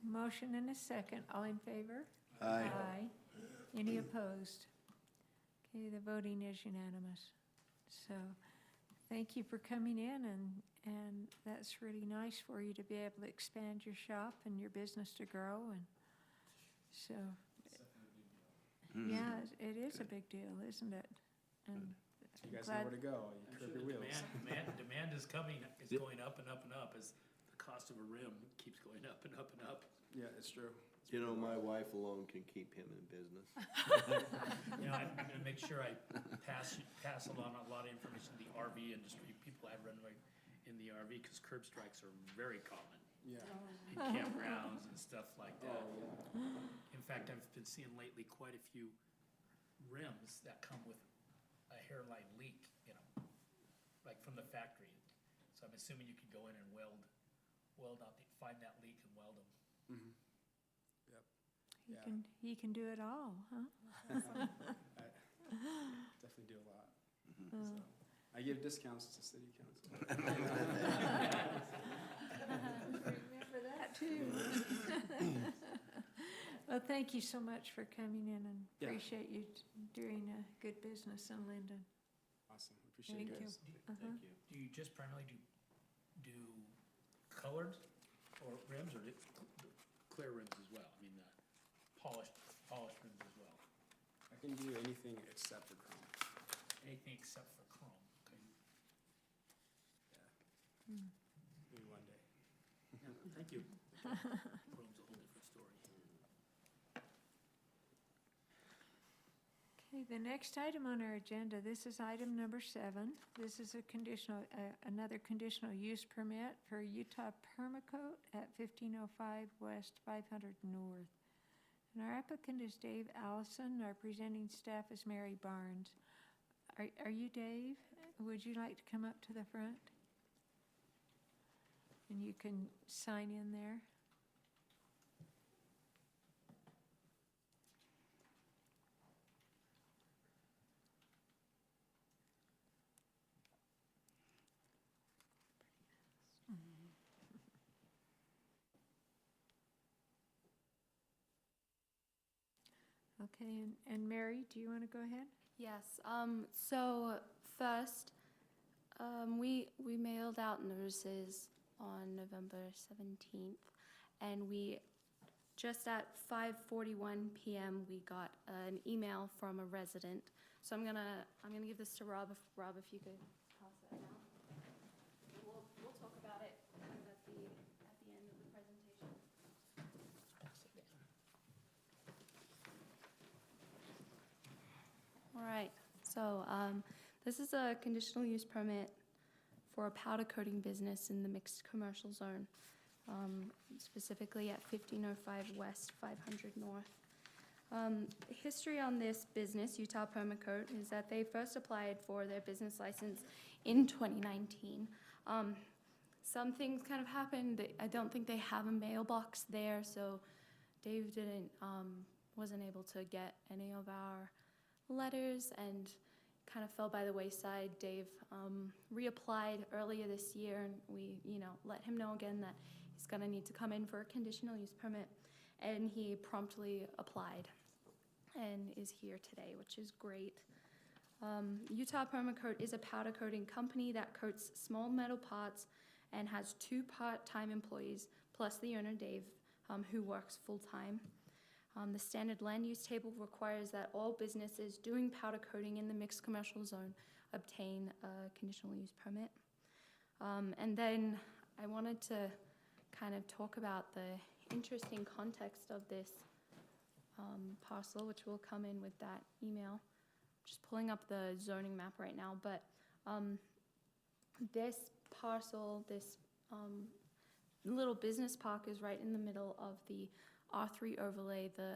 Speaker 1: Motion and a second. All in favor?
Speaker 9: Aye.
Speaker 1: Any opposed? Okay, the voting is unanimous. So, thank you for coming in, and that's really nice for you to be able to expand your shop and your business to grow, and so. Yeah, it is a big deal, isn't it? And
Speaker 15: You guys
Speaker 1: glad-
Speaker 15: know where to go. You
Speaker 7: I'm
Speaker 15: curb
Speaker 7: sure
Speaker 15: your
Speaker 7: the
Speaker 15: wheels.
Speaker 7: demand is coming, is going up and up and up as the cost of a rim keeps going up and up and up.
Speaker 15: Yeah, it's true.
Speaker 9: You know, my wife alone can keep him in business.
Speaker 7: You know, I'm gonna make sure I pass along a lot of information to the RV industry, people I run in the RV, because curb strikes are very common
Speaker 15: Yeah.
Speaker 7: in campgrounds and stuff like that. In fact, I've been seeing lately quite a few rims that come with a hairline leak, you know, like from the factory. So I'm assuming you could go in and weld out, find that leak and weld them.
Speaker 15: Mm-hmm. Yep. Yeah.
Speaker 1: He can do it all, huh?
Speaker 15: I definitely do a lot. So, I give discounts to city council.
Speaker 1: Remember that too. Well, thank you so much for coming in, and
Speaker 15: Yeah.
Speaker 1: appreciate you doing a good business in Lindon.
Speaker 15: Awesome. Appreciate you
Speaker 1: Thank you.
Speaker 15: guys.
Speaker 7: Thank you. Do you just primarily do colored or rims, or clear rims as well? I mean, polished rims as well?
Speaker 15: I can do anything except for chrome.
Speaker 7: Anything except for chrome, okay?
Speaker 15: Yeah. Maybe one day.
Speaker 7: Yeah, thank you. Chrome's a whole different story.
Speaker 1: Okay, the next item on our agenda, this is item number 7. This is another conditional use permit for Utah Permacoat at 1505 West, 500 North. And our applicant is Dave Allison. Our presenting staff is Mary Barnes. Are you Dave? Would you like to come up to the front? And you can sign in there. Okay, and Mary, do you want to go ahead?
Speaker 10: Yes, so first, we mailed out notices on November 17th, and we, just at 5:41 PM, we got an email from a resident. So I'm gonna give this to Rob, if you could pass that down. We'll talk about it at the end of the presentation. All right, so this is a conditional use permit for a powder coating business in the mixed commercial zone, specifically at 1505 West, 500 North. History on this business, Utah Permacoat, is that they first applied for their business license in 2019. Some things kind of happened. I don't think they have a mailbox there, so Dave wasn't able to get any of our letters and kind of fell by the wayside. Dave reapplied earlier this year, and we, let him know again that he's gonna need to come in for a conditional use permit, and he promptly applied and is here today, which is great. Utah Permacoat is a powder coating company that coats small metal parts and has 2 part-time employees, plus the owner, Dave, who works full-time. The standard land use table requires that all businesses doing powder coating in the mixed commercial zone obtain a conditional use permit. And then I wanted to kind of talk about the interesting context of this parcel, which will come in with that email. Just pulling up the zoning map right now, but this parcel, this little business park is right in the middle of the R3 overlay, the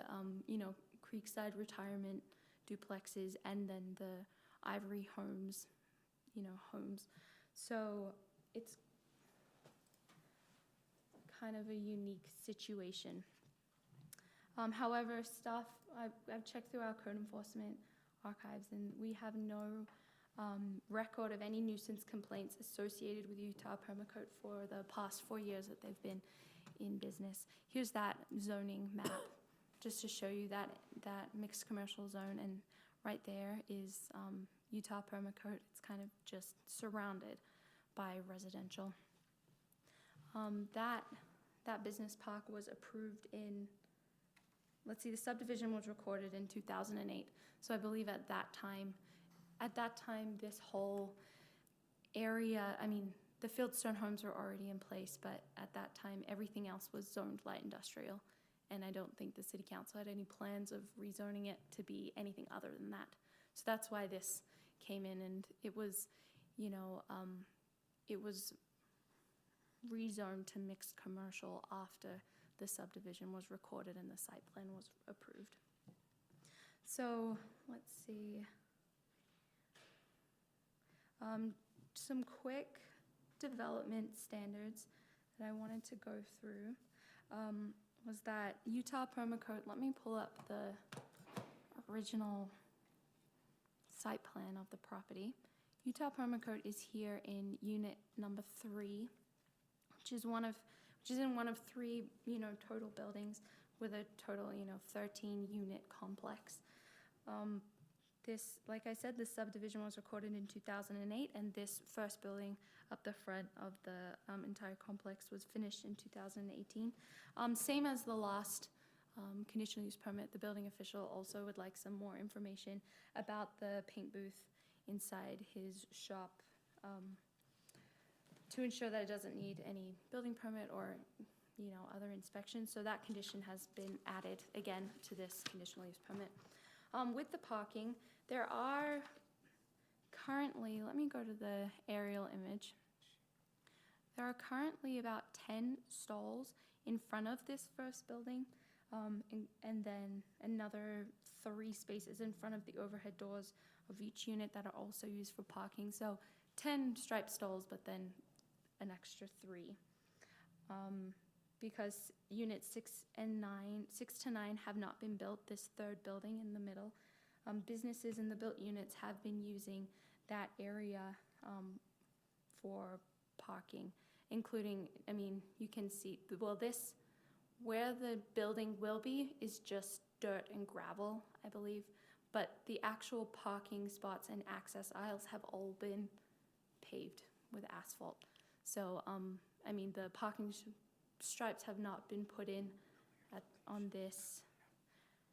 Speaker 10: Creekside retirement duplexes, and then the Ivory Homes, homes. So it's kind of a unique situation. However, I've checked through our code enforcement archives, and we have no record of any nuisance complaints associated with Utah Permacoat for the past 4 years that they've been in business. Here's that zoning map, just to show you that mixed commercial zone, and right there is Utah Permacoat. It's kind of just surrounded by residential. That business park was approved in, the subdivision was recorded in 2008. So I believe at that time, this whole area, the Fieldstone homes were already in place, but at that time, everything else was zoned light industrial. And I don't think the city council had any plans of rezoning it to be anything other than that. So that's why this came in, and it was, it was rezoned to mixed commercial after the subdivision was recorded and the site plan was approved. So let's see. Some quick development standards that I wanted to go through was that Utah Permacoat, let me pull up the original site plan of the property. Utah Permacoat is here in unit number 3, which is in one of 3, total buildings with a total, 13 unit complex. This, like I said, this subdivision was recorded in 2008, and this first building up the front of the entire complex was finished in 2018. Same as the last conditional use permit, the building official also would like some more information about the paint booth inside his shop to ensure that it doesn't need any building permit or other inspections. So that condition has been added again to this conditional use permit. With the parking, there are currently, let me go to the aerial image. There are currently about 10 stalls in front of this first building, and then another 3 spaces in front of the overhead doors of each unit that are also used for parking. So 10 striped stalls, but then an extra 3. Because units 6 to 9 have not been built, this third building in the middle, businesses in the built units have been using that area for parking, including, you can see, where the building will be is just dirt and gravel, I believe, but the actual parking spots and access aisles have all been paved with asphalt. So, the parking stripes have not been put in on this,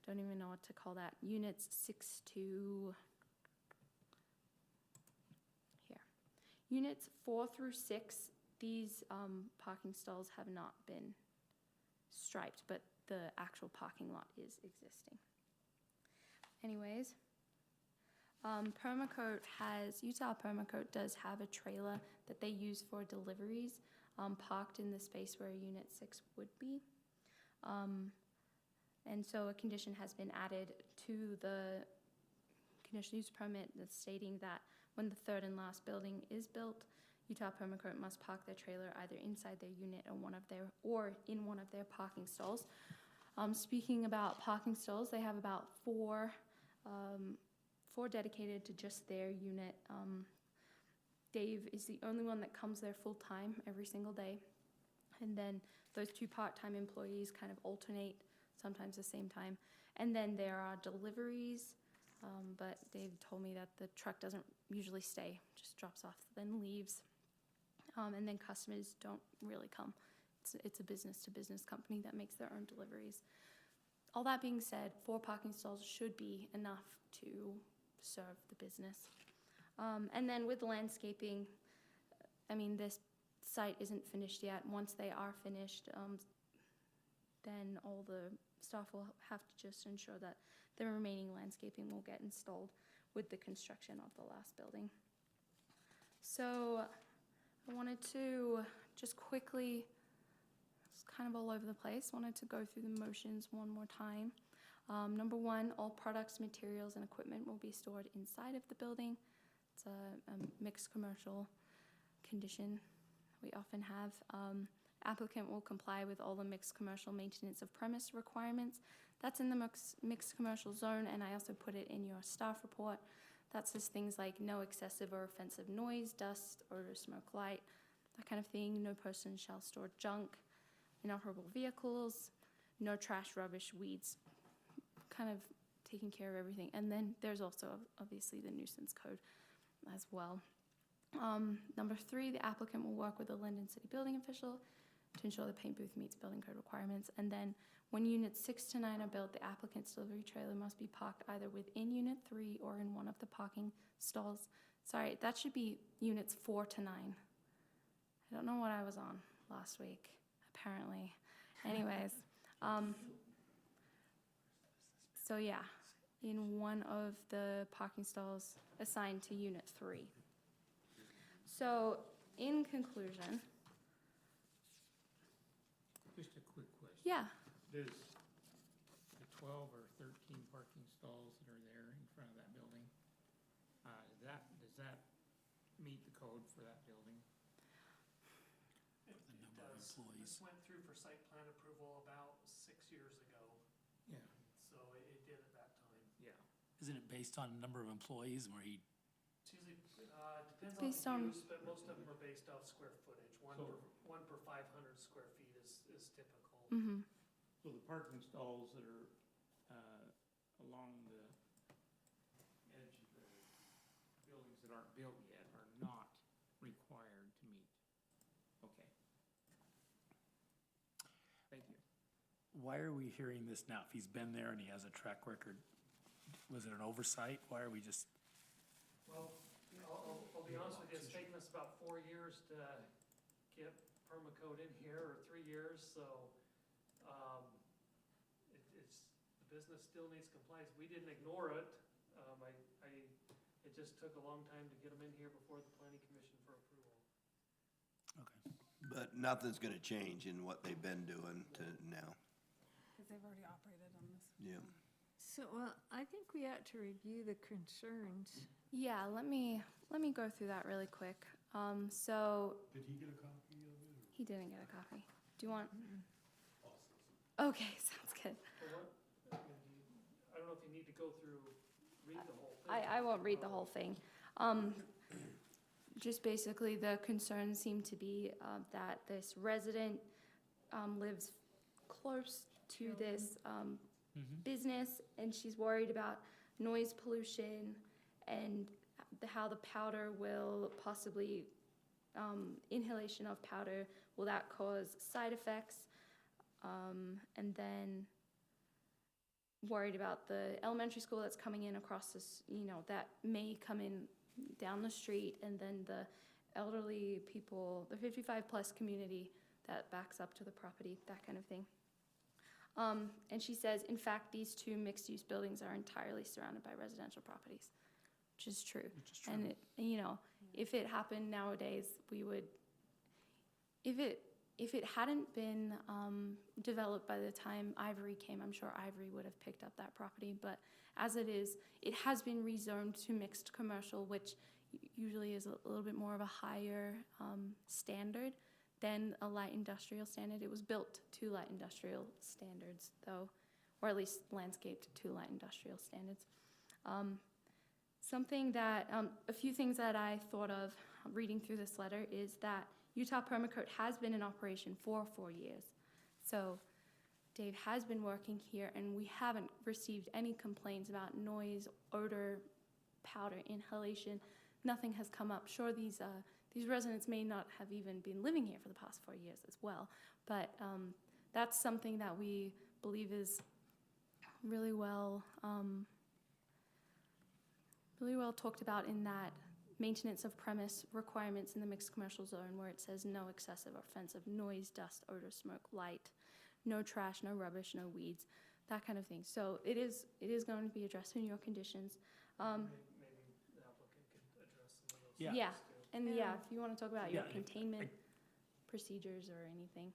Speaker 10: don't even know what to call that, units 6 to, here. Units 4 through 6, these parking stalls have not been striped, but the actual parking lot is existing. Anyways, Utah Permacoat does have a trailer that they use for deliveries, parked in the space where Unit 6 would be. And so a condition has been added to the conditional use permit that's stating that when the third and last building is built, Utah Permacoat must park their trailer either inside their unit or in one of their parking stalls. Speaking about parking stalls, they have about four dedicated to just their unit. Dave is the only one that comes there full time every single day. And then those 2 part-time employees kind of alternate, sometimes the same time. And then there are deliveries, but Dave told me that the truck doesn't usually stay, just drops off, then leaves. And then customers don't really come. It's a business-to-business company that makes their own deliveries. All that being said, 4 parking stalls should be enough to serve the business. And then with landscaping, I mean, this site isn't finished yet. Once they are finished, then all the staff will have to just ensure that the remaining landscaping will get installed with the construction of the last building. So I wanted to just quickly, it's kind of all over the place, wanted to go through the motions one more time. Number 1, all products, materials, and equipment will be stored inside of the building. It's a mixed commercial condition we often have. Applicant will comply with all the mixed commercial maintenance of premise requirements. That's in the mixed commercial zone, and I also put it in your staff report. That says things like no excessive or offensive noise, dust, odor, smoke, light, that kind of thing. No person shall store junk, inoperable vehicles, no trash, rubbish, weeds, kind of taking care of everything. And then there's also obviously the nuisance code as well. Number 3, the applicant will work with the Lindon City building official to ensure the paint booth meets building code requirements. And then when units 6 to 9 are built, the applicant's delivery trailer must be parked either within unit 3 or in one of the parking stalls. Sorry, that should be units 4 to 9. I don't know what I was on last week, apparently. Anyways, so yeah, in one of the parking stalls assigned to unit 3. So, in conclusion,
Speaker 5: Just a quick question.
Speaker 10: yeah,
Speaker 5: Does the 12 or 13 parking stalls that are there in front of that building, does that meet the code for that building?
Speaker 7: The number of employees.
Speaker 3: This went through for site plan approval about 6 years ago,
Speaker 5: Yeah.
Speaker 3: so it did at that time.
Speaker 5: Yeah.
Speaker 7: Isn't it based on number of employees where he,
Speaker 3: It's usually, depends
Speaker 10: Based
Speaker 3: on
Speaker 10: on-
Speaker 3: the use, but most of them are based off square footage.
Speaker 5: So-
Speaker 3: One per 500 square feet is typical.
Speaker 10: mm-hmm.
Speaker 5: So the parking stalls that are along the edge of the buildings that aren't built yet are not required to meet? Okay. Thank you.
Speaker 7: why are we hearing this now? If he's been there and he has a track record, was it an oversight? Why are we just?
Speaker 3: Well, I'll be honest with you, it's taken us about 4 years to get permacode in here, or 3 years, so, the business still needs compliance. We didn't ignore it. It just took a long time to get them in here before the planning commission for approval.
Speaker 7: Okay.
Speaker 9: But nothing's gonna change in what they've been doing to now.
Speaker 4: Because they've already operated on this.
Speaker 9: Yeah.
Speaker 1: So, well, I think we ought to review the concerns.
Speaker 10: Yeah, let me go through that really quick. So
Speaker 12: Did he get a copy of it?
Speaker 10: he didn't get a copy. Do you want? Okay, sounds good.
Speaker 3: But I don't know if you need to go through, read the whole thing.
Speaker 10: I won't read the whole thing. Just basically, the concerns seem to be that this resident lives close to this business, and she's worried about noise pollution and how the powder will possibly, inhalation of powder, will that cause side effects? And then worried about the elementary school that's coming in across this, that may come in down the street, and then the elderly people, the 55+ community that backs up to the property, that kind of thing. And she says, in fact, these 2 mixed-use buildings are entirely surrounded by residential properties. which is true. And it, you know, if it happened nowadays, we would, if it hadn't been developed by the time Ivory came, I'm sure Ivory would have picked up that property. But as it is, it has been rezoned to mixed commercial, which usually is a little bit more of a higher standard than a light industrial standard. It was built to light industrial standards, though, or at least landscaped to light industrial standards. Something that, a few things that I thought of reading through this letter is that Utah Permit Code has been in operation for 4 years. So Dave has been working here, and we haven't received any complaints about noise, odor, powder inhalation. Nothing has come up. Sure, these residents may not have even been living here for the past 4 years as well, but that's something that we believe is really well talked about in that maintenance of premise requirements in the mixed commercial zone, where it says no excessive or offensive noise, dust, odor, smoke, light, no trash, no rubbish, no weeds, that kind of thing. So it is going to be addressed in your conditions.
Speaker 3: Maybe the applicant could address some of those.
Speaker 10: Yeah, and
Speaker 1: Yeah.
Speaker 10: if you want to talk about your
Speaker 7: Yeah,
Speaker 10: containment procedures or anything.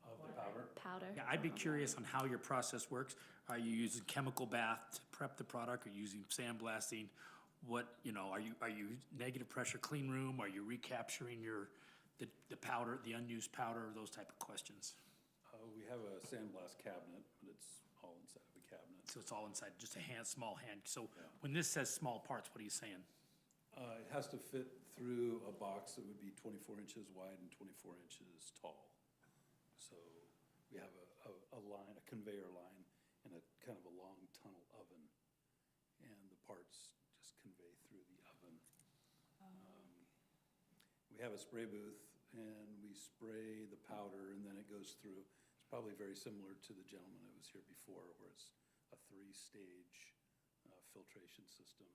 Speaker 7: Of the powder?
Speaker 10: Powder.
Speaker 7: Yeah, I'd be curious on how your process works. Are you using chemical bath to prep the product? Are you using sandblasting? What, you know, are you negative pressure clean room? Are you recapturing the powder, the unused powder, those type of questions?
Speaker 17: We have a sandblast cabinet, but it's all inside of a cabinet.
Speaker 7: So it's all inside, just a small hand. So when this says small parts, what are you saying?
Speaker 17: It has to fit through a box that would be 24 inches wide and 24 inches tall. So we have a line, a conveyor line, and a kind of a long tunnel oven, and the parts just convey through the oven. We have a spray booth, and we spray the powder, and then it goes through. It's probably very similar to the gentleman that was here before, where it's a 3-stage filtration system,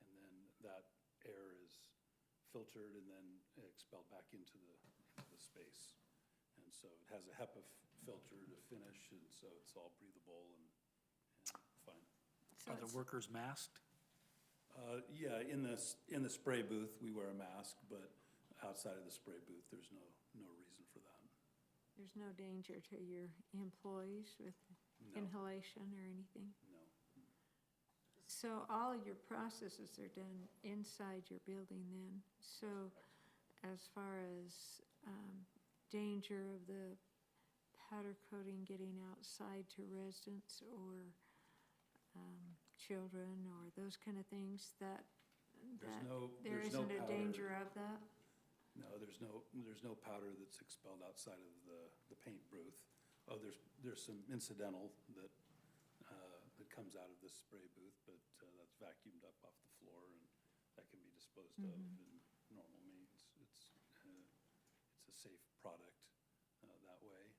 Speaker 17: and then that air is filtered and then expelled back into the space. And so it has a HEPA filter to finish, and so it's all breathable and fine.
Speaker 7: Are the workers masked?
Speaker 17: Yeah, in the spray booth, we wear a mask, but outside of the spray booth, there's no reason for that.
Speaker 1: There's no danger to your employees with inhalation or anything?
Speaker 17: No.
Speaker 1: So all of your processes are done inside your building then? So as far as danger of the powder coating getting outside to residents or children or those kind of things, there isn't a danger of that?
Speaker 17: No, there's no powder that's expelled outside of the paint booth. Oh, there's some incidental that comes out of this spray booth, but that's vacuumed up off the floor, and that can be disposed of in normal means. It's a safe product that way.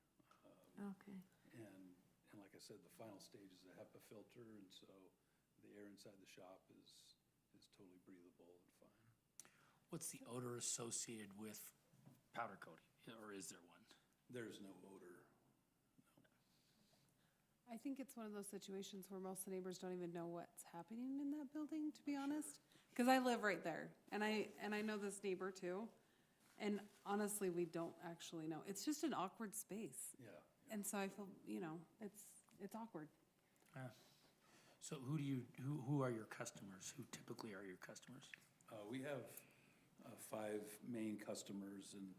Speaker 1: Okay.
Speaker 17: And like I said, the final stage is a HEPA filter, and so the air inside the shop is totally breathable and fine.
Speaker 7: What's the odor associated with powder coating, or is there one?
Speaker 17: There's no odor.
Speaker 4: I think it's one of those situations where most of the neighbors don't even know what's happening in that building, to be honest. Because I live right there, and I know this neighbor too. And honestly, we don't actually know. It's just an awkward space.
Speaker 17: Yeah.
Speaker 4: And so I feel, it's awkward.
Speaker 7: Yeah. So who are your customers? Who typically are your customers?
Speaker 17: We have 5 main customers, and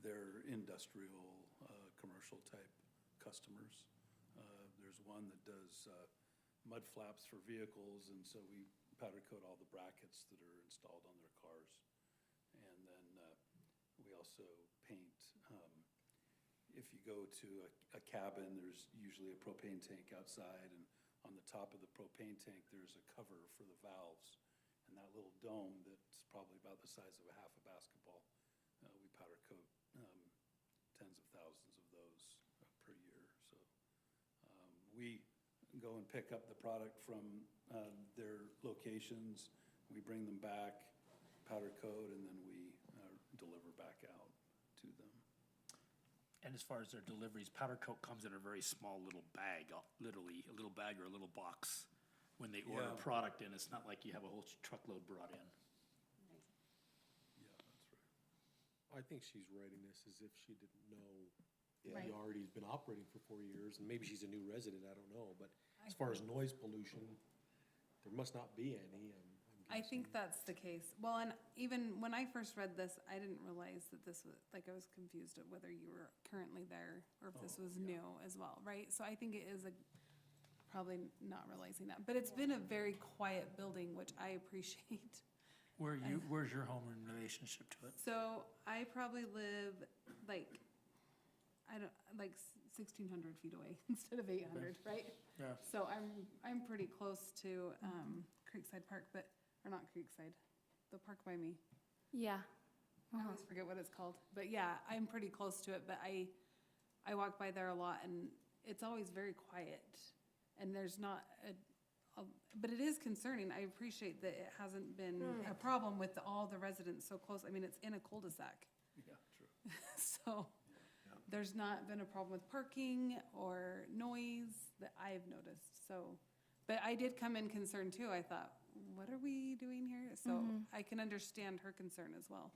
Speaker 17: they're industrial, commercial type customers. There's one that does mud flaps for vehicles, and so we powder coat all the brackets that are installed on their cars. And then we also paint, if you go to a cabin, there's usually a propane tank outside, and on the top of the propane tank, there's a cover for the valves. And that little dome that's probably about the size of a half a basketball, we powder coat tens of thousands of those per year. So we go and pick up the product from their locations, we bring them back, powder coat, and then we deliver back out to them.
Speaker 7: And as far as their deliveries, powder coat comes in a very small little bag, literally a little bag or a little box. when they order
Speaker 12: Yeah.
Speaker 7: product in, it's not like you have a whole truckload brought in.
Speaker 12: Yeah, that's right. I think she's writing this as if she didn't know
Speaker 10: Right.
Speaker 12: he already's been operating for 4 years, and maybe she's a new resident, I don't know, but as far as noise pollution, there must not be any, I'm
Speaker 4: I think that's the case. Well, and even when I first read this, I didn't realize that this was, like, I was confused at whether you were currently there or if this was new as well, right? So I think it is probably not realizing that, but it's been a very quiet building, which I appreciate.
Speaker 7: Where's your home in relationship to it?
Speaker 4: So I probably live like, 1,600 feet away instead of 800, right?
Speaker 7: Yeah.
Speaker 4: So I'm pretty close to, Creekside Park, or not Creekside, the park by me.
Speaker 10: Yeah.
Speaker 4: I always forget what it's called, but yeah, I'm pretty close to it, but I walk by there a lot and it's always very quiet. And there's not but it is concerning. I appreciate that it hasn't been a problem with all the residents so close. I mean, it's in a cul-de-sac.
Speaker 7: Yeah, true.
Speaker 4: So there's not been a problem with parking or noise that I've noticed, so. But I did come in concerned too. I thought, what are we doing here? So I can understand her concern as well.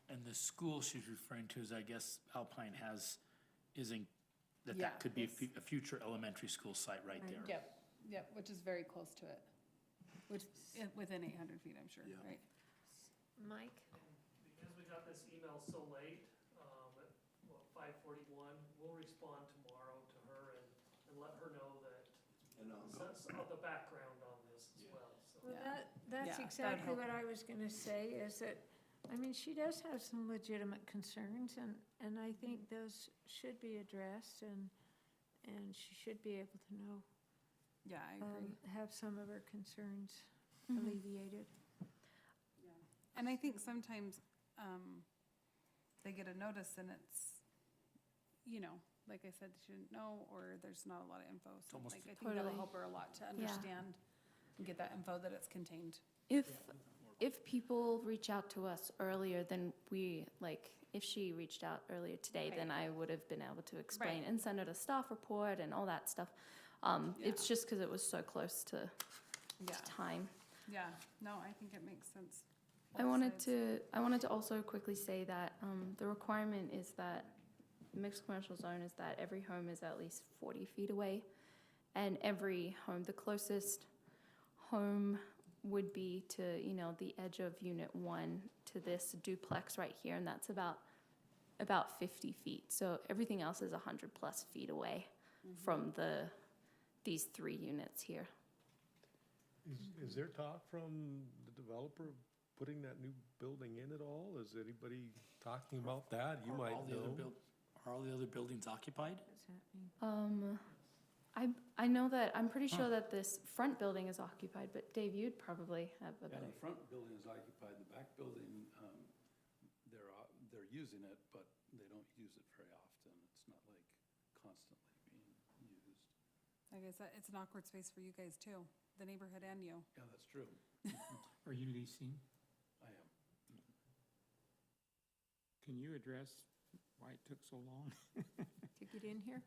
Speaker 7: And the school she's referring to is, I guess, Alpine
Speaker 4: Yeah,
Speaker 7: that could be
Speaker 4: yes.
Speaker 7: a future elementary school site right there.
Speaker 4: Yep, which is very close to it, which, within 800 feet, I'm sure, right?
Speaker 1: Mike?
Speaker 3: Because we got this email so late, at, 5:41, we'll respond tomorrow to her and let her know that, the background on this as well, so.
Speaker 1: Well,
Speaker 4: Yeah.
Speaker 1: that's
Speaker 4: Yeah,
Speaker 1: exactly
Speaker 4: that'd
Speaker 1: what I was gonna say, is that, I mean, she does have some legitimate concerns, and I think those should be addressed, and she should be able to know,
Speaker 4: Yeah, I agree.
Speaker 1: have some of her concerns
Speaker 10: Mhm.
Speaker 1: alleviated.
Speaker 4: And I think sometimes, they get a notice and it's, like I said, she didn't know, or there's not a lot of info. So
Speaker 7: almost-
Speaker 4: like, I think that'll
Speaker 10: Totally.
Speaker 4: help her a lot to understand and get that info that it's contained.
Speaker 10: If people reach out to us earlier than if she reached out earlier today, then I would have been able to explain
Speaker 4: Right.
Speaker 10: and send her the staff report and all that stuff. It's just because it was so close to
Speaker 4: Yeah,
Speaker 10: time.
Speaker 4: yeah, no, I think it makes sense.
Speaker 10: I wanted to also quickly say that the requirement is that mixed commercial zone is that every home is at least 40 feet away, and every home, the closest home would be to the edge of Unit 1 to this duplex right here, and that's about 50 feet. So everything else is 100+ feet away from these 3 units here.
Speaker 12: Is there talk from the developer of putting that new building in at all? Is anybody talking about that? You might know.
Speaker 7: Are all the other buildings occupied?
Speaker 1: What's happening?
Speaker 10: I know that, I'm pretty sure that this front building is occupied, but Dave, you'd probably have a
Speaker 17: Yeah,
Speaker 10: better.
Speaker 17: the front building is occupied, the back building, they're using it, but they don't use it very often. It's not like constantly being used.
Speaker 4: I guess it's an awkward space for you guys too, the neighborhood and you.
Speaker 17: Yeah, that's true.
Speaker 5: Are you leasing?
Speaker 17: I am.
Speaker 5: Can you address why it took so long?
Speaker 1: To get in here?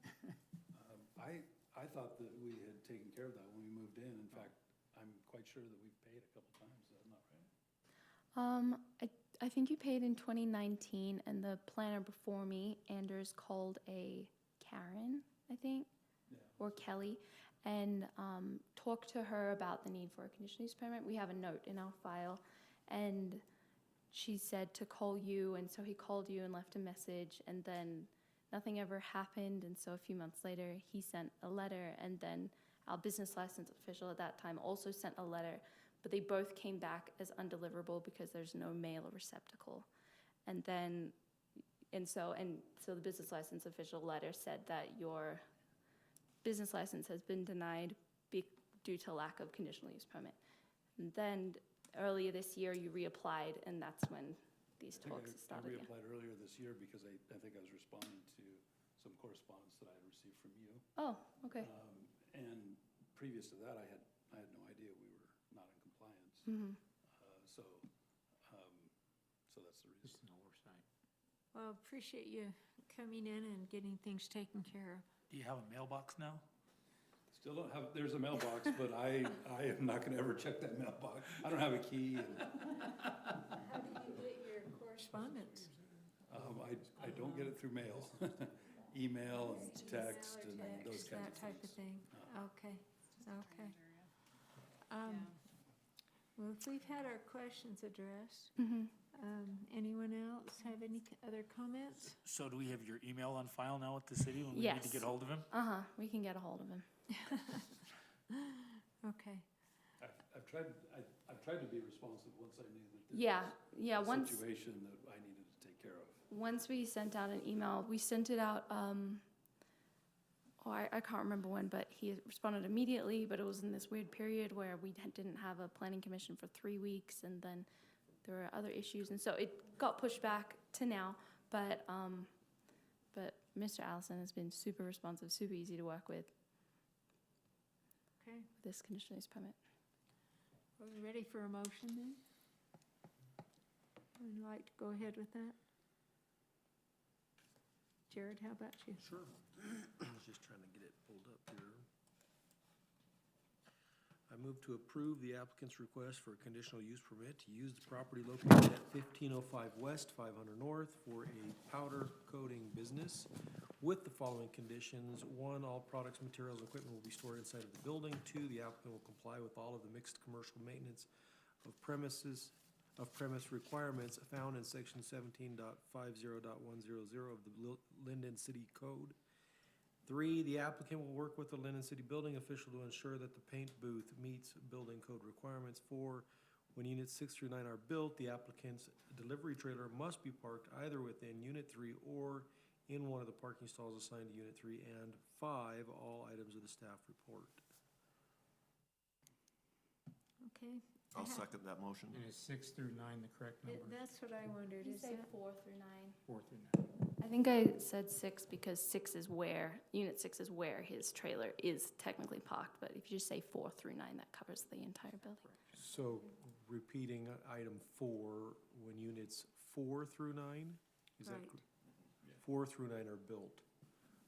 Speaker 17: I thought that we had taken care of that when we moved in. In fact, I'm quite sure that we've paid a couple times. Is that not right?
Speaker 10: I think you paid in 2019, and the planner before me, Anders, called a Karen, I think, or Kelly, and talked to her about the need for a conditional use permit. We have a note in our file, and she said to call you, and so he called you and left a message, and then nothing ever happened, and so a few months later, he sent a letter, and then our business license official at that time also sent a letter, but they both came back as undeliverable because there's no mail receptacle. And so the business license official letter said that your business license has been denied due to lack of conditional use permit. And then earlier this year, you reapplied, and that's when these talks started.
Speaker 17: I reapplied earlier this year because I think I was responding to some correspondence that I had received from you.
Speaker 10: Oh, okay.
Speaker 17: And previous to that, I had no idea we were not in compliance.
Speaker 10: Mm-hmm.
Speaker 17: So that's the reason.
Speaker 5: Just an oversight.
Speaker 1: Well, appreciate you coming in and getting things taken care of.
Speaker 7: Do you have a mailbox now?
Speaker 17: Still don't have, there's a mailbox, but I am not gonna ever check that mailbox. I don't have a key, and,
Speaker 1: How do you get your correspondence?
Speaker 17: I don't get it through mail. Email and text and those
Speaker 1: Text,
Speaker 17: kinds of
Speaker 1: that type of
Speaker 17: things.
Speaker 1: thing. Okay, okay. Well, if we've had our questions addressed, anyone else have any other comments?
Speaker 7: So do we have your email on file now with the city when we need to
Speaker 10: Yes.
Speaker 7: get hold of him?
Speaker 10: We can get a hold of him.
Speaker 1: Okay,
Speaker 17: I've tried to be responsive once I knew that
Speaker 10: Yeah,
Speaker 17: there was a
Speaker 10: once,
Speaker 17: situation that I needed to take care of.
Speaker 10: once we sent out an email, we sent it out, I can't remember when, but he responded immediately, but it was in this weird period where we didn't have a planning commission for 3 weeks, and then there were other issues, and so it got pushed back to now, but Mr. Allison has been super responsive, super easy to work with
Speaker 1: okay.
Speaker 10: this conditional use permit.
Speaker 1: Are we ready for a motion then? Would you like to go ahead with that? Jared, how about you?
Speaker 12: Sure. I was just trying to get it pulled up here. I move to approve the applicant's request for a conditional use permit to use the property located at 1505 West, 500 North for a powder coating business with the following conditions. 1, all products, materials, and equipment will be stored inside of the building. 2, the applicant will comply with all of the mixed commercial maintenance of premise requirements found in section 17.50.100 of the Lindon City Code. 3, the applicant will work with the Lindon City building official to ensure that the paint booth meets building code requirements. 4, when units 6 through 9 are built, the applicant's delivery trailer must be parked either within unit 3 or in one of the parking stalls assigned to unit 3. And 5, all items of the staff report.
Speaker 1: Okay.
Speaker 16: I'll second that motion.
Speaker 5: And is 6 through 9 the correct number?
Speaker 1: That's what I wondered,
Speaker 10: You
Speaker 1: is
Speaker 10: say
Speaker 1: that?
Speaker 10: 4 through 9.
Speaker 5: 4 through 9.
Speaker 10: I think I said 6 because 6 is where, unit 6 is where his trailer is technically parked, but if you just say 4 through 9, that covers the entire building.
Speaker 12: So repeating item 4, when units 4 through 9, is that
Speaker 1: Right.
Speaker 12: 4 through 9 are built,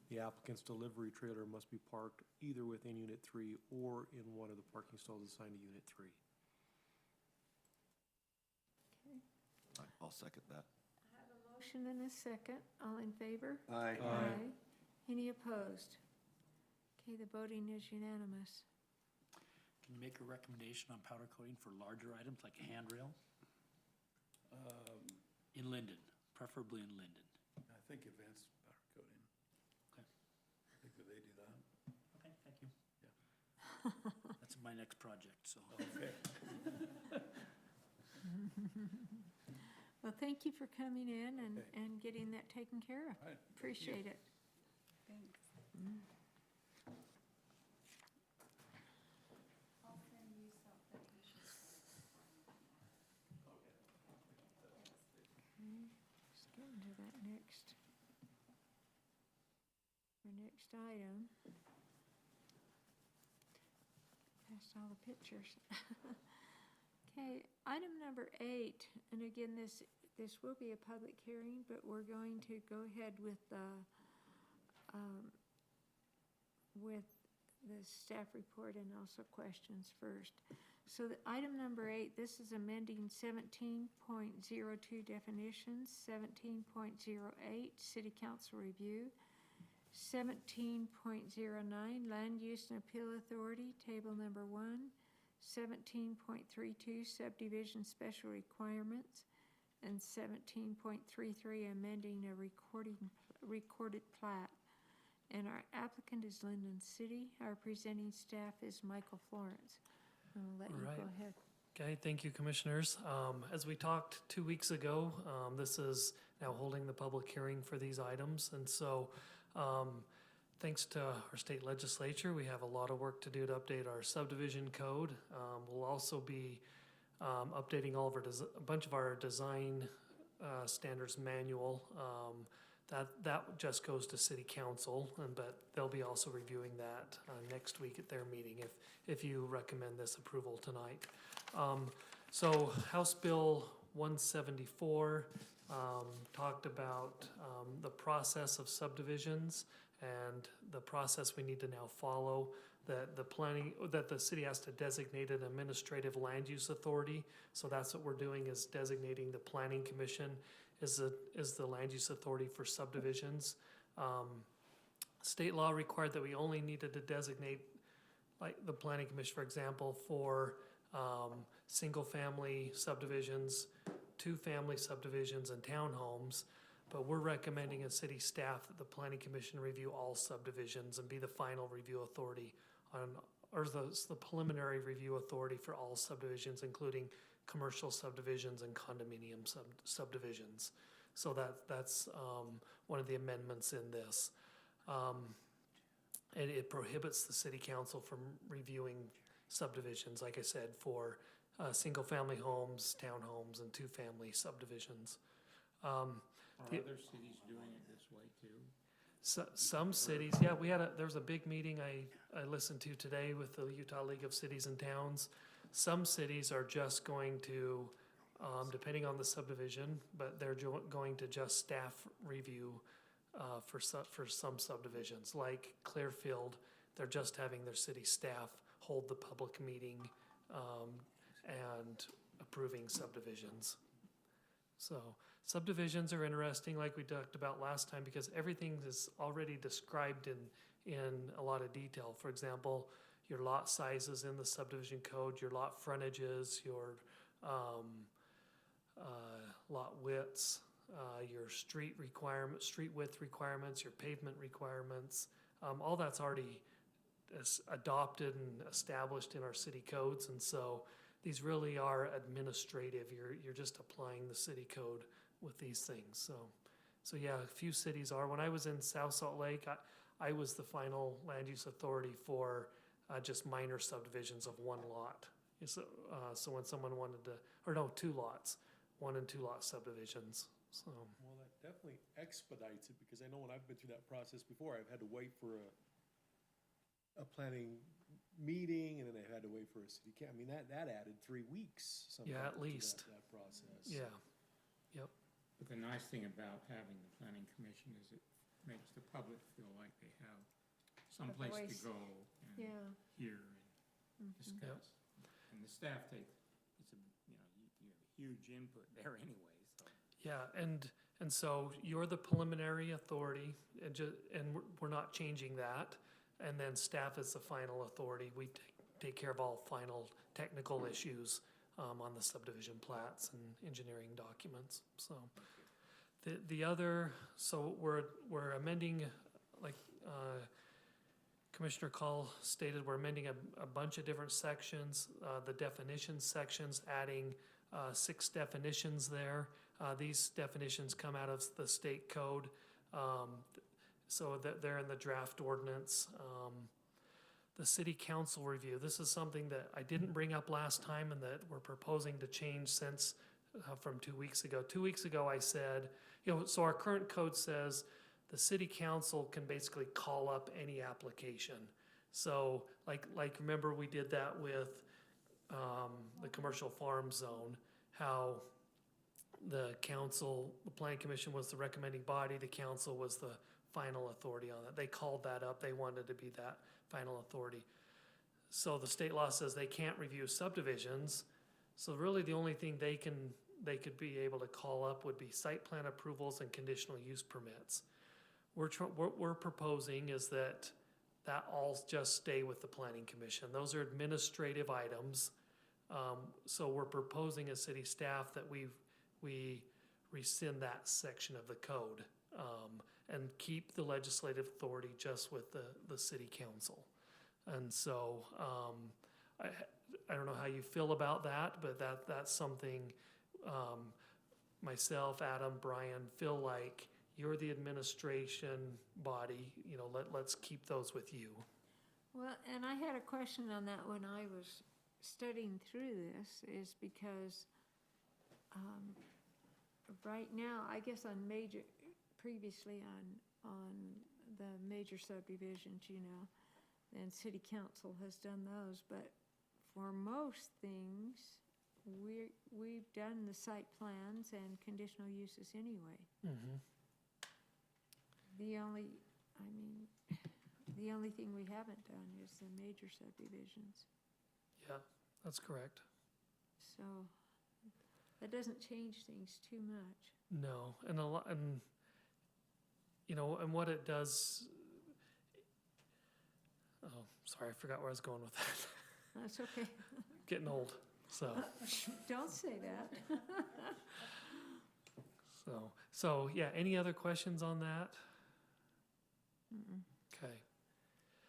Speaker 12: the applicant's delivery trailer must be parked either within unit 3 or in one of the parking stalls assigned to unit 3.
Speaker 16: I'll second that.
Speaker 1: I have a motion and a second. All in favor?
Speaker 9: Aye.
Speaker 12: Aye.
Speaker 1: Any opposed? Okay, the voting is unanimous.
Speaker 7: Can you make a recommendation on powder coating for larger items like a handrail? In Lindon, preferably in Lindon.
Speaker 17: I think advanced powder coating.
Speaker 7: Okay.
Speaker 17: I think that they do that.
Speaker 7: Okay, thank you.
Speaker 17: Yeah.
Speaker 7: That's my next project, so.
Speaker 17: Okay.
Speaker 1: Well, thank you for coming in
Speaker 17: Okay.
Speaker 1: and getting that taken care of.
Speaker 17: All right.
Speaker 1: Appreciate it.
Speaker 8: Thanks.
Speaker 10: I'll send you something.
Speaker 1: Just getting to that next. Our next item. Past all the pictures. Okay, item number 8, and again, this will be a public hearing, but we're going to go ahead with the staff report and also questions first. So the item number 8, this is amending 17.02 definitions, 17.08 city council review, 17.09 land use and appeal authority, table number 1, 17.32 subdivision special requirements, and 17.33 amending a recorded plat. And our applicant is Lindon City. Our presenting staff is Michael Florence. I'll let you go ahead.
Speaker 3: Okay, thank you, Commissioners. As we talked 2 weeks ago, this is now holding the public hearing for these items. And so, thanks to our state legislature, we have a lot of work to do to update our subdivision code. We'll also be updating all of our a bunch of our design standards manual. That just goes to City Council, but they'll be also reviewing that next week at their meeting if you recommend this approval tonight. So House Bill 174 talked about the process of subdivisions and the process we need to now follow. that the city has to designate an administrative land use authority. So that's what we're doing, is designating the planning commission as the land use authority for subdivisions. State law required that we only needed to designate, like the planning commission, for example, for single-family subdivisions, two-family subdivisions, and townhomes. But we're recommending as city staff that the planning commission review all subdivisions and be the final review authority on, or the preliminary review authority for all subdivisions, including commercial subdivisions and condominium subdivisions. So that's one of the amendments in this. And it prohibits the city council from reviewing subdivisions, like I said, for single-family homes, townhomes, and two-family subdivisions.
Speaker 5: Are other cities doing it this way too?
Speaker 3: Some cities, yeah, there was a big meeting I listened to today with the Utah League of Cities and Towns. Some cities are just going to, depending on the subdivision, but they're going to just staff review for some subdivisions. Like Clearfield, they're just having their city staff hold the public meeting and approving subdivisions. So subdivisions are interesting, like we talked about last time, because everything is already described in a lot of detail. For example, your lot sizes in the subdivision code, your lot frontages, your lot widths, your street width requirements, your pavement requirements. All that's already adopted and established in our city codes, and so these really are administrative. You're just applying the city code with these things. So yeah, a few cities are. When I was in South Salt Lake, I was the final land use authority for just minor subdivisions of one lot. So when someone wanted to, or no, 2 lots, 1 and 2 lot subdivisions. So.
Speaker 12: Well, that definitely expedites it, because I know when I've been through that process before, I've had to wait for a planning meeting, and then I've had to wait for a city council. I mean, that added 3 weeks.
Speaker 3: Yeah, at least.
Speaker 12: That process.
Speaker 3: Yeah, yep.
Speaker 5: But the nice thing about having the planning commission is it makes the public feel like they have someplace to go and hear and discuss. And the staff you have huge input there anyway, so.
Speaker 3: Yeah, and so you're the preliminary authority, and we're not changing that. And then staff is the final authority. We take care of all final technical issues on the subdivision plats and engineering documents. So we're amending, like Commissioner Call stated, we're amending a bunch of different sections. The definitions sections, adding 6 definitions there. These definitions come out of the state code. So that they're in the draft ordinance. The city council review, this is something that I didn't bring up last time and that we're proposing to change since from 2 weeks ago. 2 weeks ago I said, so our current code says the city council can basically call up any application. So like remember we did that with the commercial farm zone, how the planning commission was the recommending body, the council was the final authority on that. They called that up. They wanted to be that final authority. So the state law says they can't review subdivisions. So really the only thing they could be able to call up would be site plan approvals and conditional use permits. What we're proposing is that all just stay with the planning commission. Those are administrative items. So we're proposing as city staff that we rescind that section of the code. And keep the legislative authority just with the city council. And so I don't know how you feel about that, but that's something myself, Adam, Brian, feel like you're the administration body, let's keep those with you.
Speaker 1: Well, and I had a question on that when I was studying through this, is because right now, I guess previously on the major subdivisions, and city council has done those, but for most things, we've done the site plans and conditional uses anyway.
Speaker 3: Mm-hmm.
Speaker 1: The only thing we haven't done is the major subdivisions.
Speaker 3: Yeah, that's correct.
Speaker 1: So that doesn't change things too much.
Speaker 3: No, and you know, and what it does, oh, sorry, I forgot where I was going with that.
Speaker 1: That's okay.
Speaker 3: Getting old, so.
Speaker 1: Don't say that.
Speaker 3: So, yeah, any other questions on that?
Speaker 1: Mm-mm.
Speaker 3: Okay,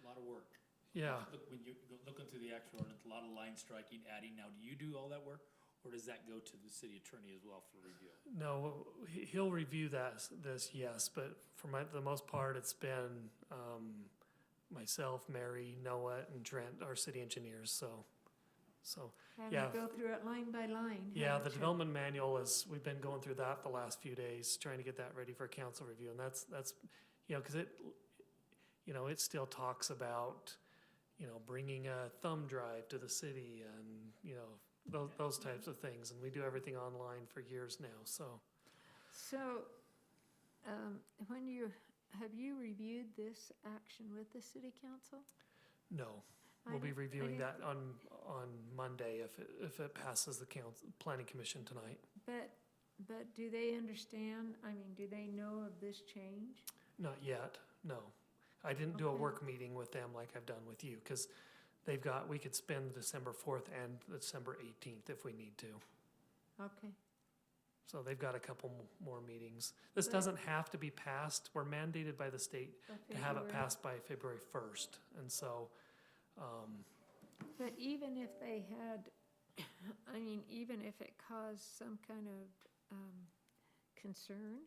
Speaker 7: A lot of work.
Speaker 3: yeah.
Speaker 7: Look, when you go looking through the actual ordinance, a lot of line striking, adding. Now, do you do all that work? Or does that go to the city attorney as well for review?
Speaker 3: No, he'll review this, yes, but for the most part, it's been myself, Mary, Noah, and Trent, our city engineers, so,
Speaker 1: Have
Speaker 3: yeah.
Speaker 1: you go through it line by line?
Speaker 3: Yeah,
Speaker 1: haven't
Speaker 3: the
Speaker 1: you?
Speaker 3: development manual we've been going through that the last few days, trying to get that ready for council review, and that's, you know, cause it still talks about, bringing a thumb drive to the city and, those types of things, and we do everything online for years now, so.
Speaker 1: So, have you reviewed this action with the city council?
Speaker 3: No,
Speaker 1: I
Speaker 3: we'll be
Speaker 1: don't- I
Speaker 3: reviewing
Speaker 1: didn't-
Speaker 3: that on Monday if it passes the planning commission tonight.
Speaker 1: But do they understand, do they know of this change?
Speaker 3: Not yet, no. I didn't do a
Speaker 1: Okay.
Speaker 3: work meeting with them like I've done with you, because we could spend December 4th and December 18th if we need to.
Speaker 1: Okay,
Speaker 3: So they've got a couple more meetings. This
Speaker 1: But-
Speaker 3: doesn't have to be passed. We're mandated by the state
Speaker 1: by
Speaker 3: to have it
Speaker 1: February.
Speaker 3: passed by February 1st. And so,
Speaker 1: But even if they had, even if it caused some kind of concern,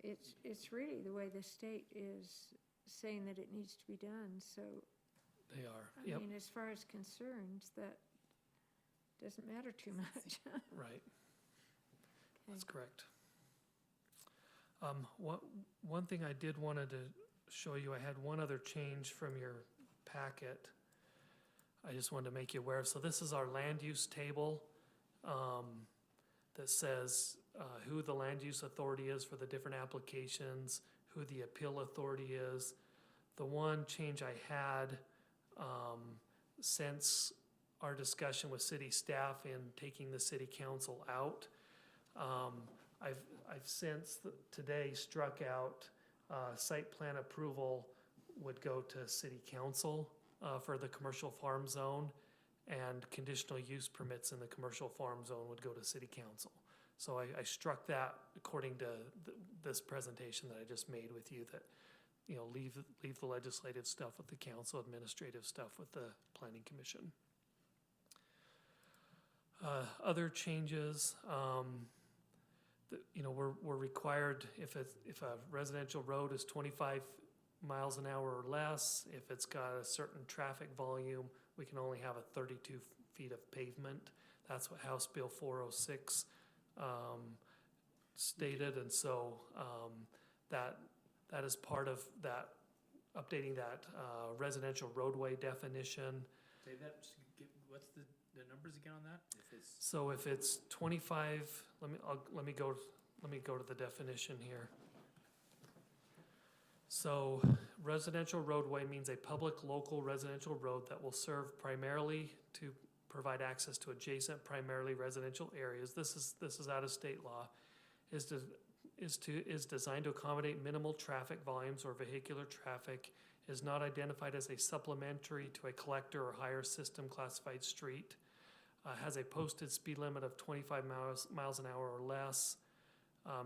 Speaker 1: it's really the way the state is saying that it needs to be done, so,
Speaker 3: they are,
Speaker 1: I
Speaker 3: yep,
Speaker 1: mean, as far as concerns, that doesn't matter too much.
Speaker 3: right. That's
Speaker 1: Okay.
Speaker 3: correct. One thing I did wanted to show you, I had one other change from your packet. I just wanted to make you aware of. So this is our land use table that says who the land use authority is for the different applications, who the appeal authority is. The one change I had since our discussion with city staff in taking the city council out, I've since today struck out site plan approval would go to city council for the commercial farm zone, and conditional use permits in the commercial farm zone would go to city council. So I struck that according to this presentation that I just made with you, that, leave the legislative stuff with the council, administrative stuff with the planning commission. Other changes, we're required, if a residential road is 25 miles an hour or less, if it's got a certain traffic volume, we can only have a 32 feet of pavement. That's what House Bill 406 stated, and so that is part of that, updating that residential roadway definition.
Speaker 7: Say that, what's the numbers again on that?
Speaker 3: So if it's 25, let me go to the definition here. So residential roadway means a public local residential road that will serve primarily to provide access to adjacent primarily residential areas. This is out of state law. Is designed to accommodate minimal traffic volumes or vehicular traffic, is not identified as a supplementary to a collector or higher system classified street, has a posted speed limit of 25 miles an hour or less,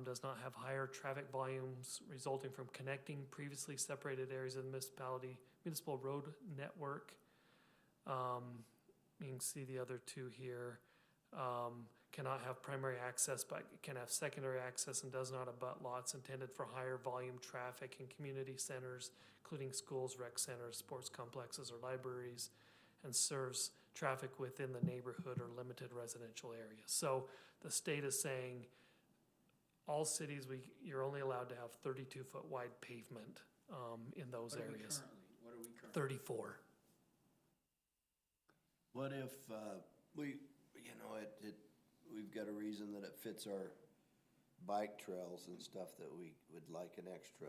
Speaker 3: does not have higher traffic volumes resulting from connecting previously separated areas of the municipal road network. You can see the other two here. Cannot have primary access, but can have secondary access, and does not abut lots intended for higher volume traffic in community centers, including schools, rec centers, sports complexes, or libraries, and serves traffic within the neighborhood or limited residential areas. So the state is saying all cities, you're only allowed to have 32-foot wide pavement in those areas.
Speaker 7: What are we currently?
Speaker 3: 34.
Speaker 9: What if we've got a reason that it fits our bike trails and stuff that we would like an extra,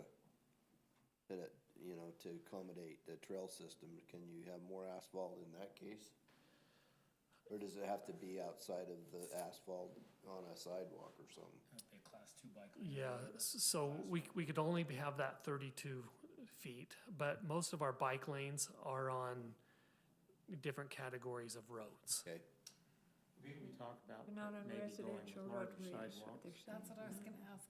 Speaker 9: that you know, to accommodate the trail system, can you have more asphalt in that case? Or does it have to be outside of the asphalt on a sidewalk or something?
Speaker 7: A class 2 bike lane.
Speaker 3: Yeah, so we could only have that 32 feet, but most of our bike lanes are on different categories of roads.
Speaker 9: Okay.
Speaker 5: We talked about
Speaker 1: But not on
Speaker 5: maybe going
Speaker 1: residential
Speaker 5: with larger
Speaker 1: roadways.
Speaker 5: sidewalks.
Speaker 4: That's what I was gonna ask.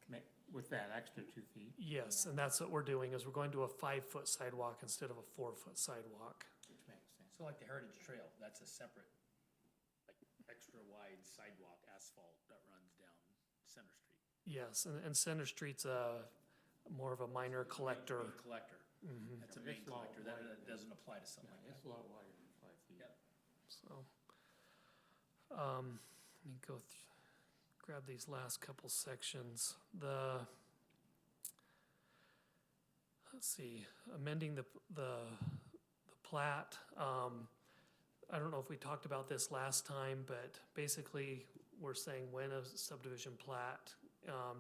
Speaker 5: With that extra 2 feet,
Speaker 3: Yes, and that's what we're doing, is we're going to a 5-foot sidewalk instead of a 4-foot sidewalk.
Speaker 5: which makes sense.
Speaker 7: So like the Heritage Trail, that's a separate, like, extra wide sidewalk asphalt that runs down Center Street.
Speaker 3: Yes, and Center Street's more of a minor collector.
Speaker 7: Main collector.
Speaker 3: Mhm.
Speaker 7: That's a
Speaker 5: Yeah,
Speaker 7: main
Speaker 5: it's a lot
Speaker 7: collector, that
Speaker 5: wider.
Speaker 7: doesn't apply to something like
Speaker 5: It's
Speaker 7: that.
Speaker 5: a lot wider than 5 feet.
Speaker 7: Yep.
Speaker 3: So, let me go grab these last couple sections. Let's see, amending the plat. I don't know if we talked about this last time, but basically, we're saying when a subdivision plat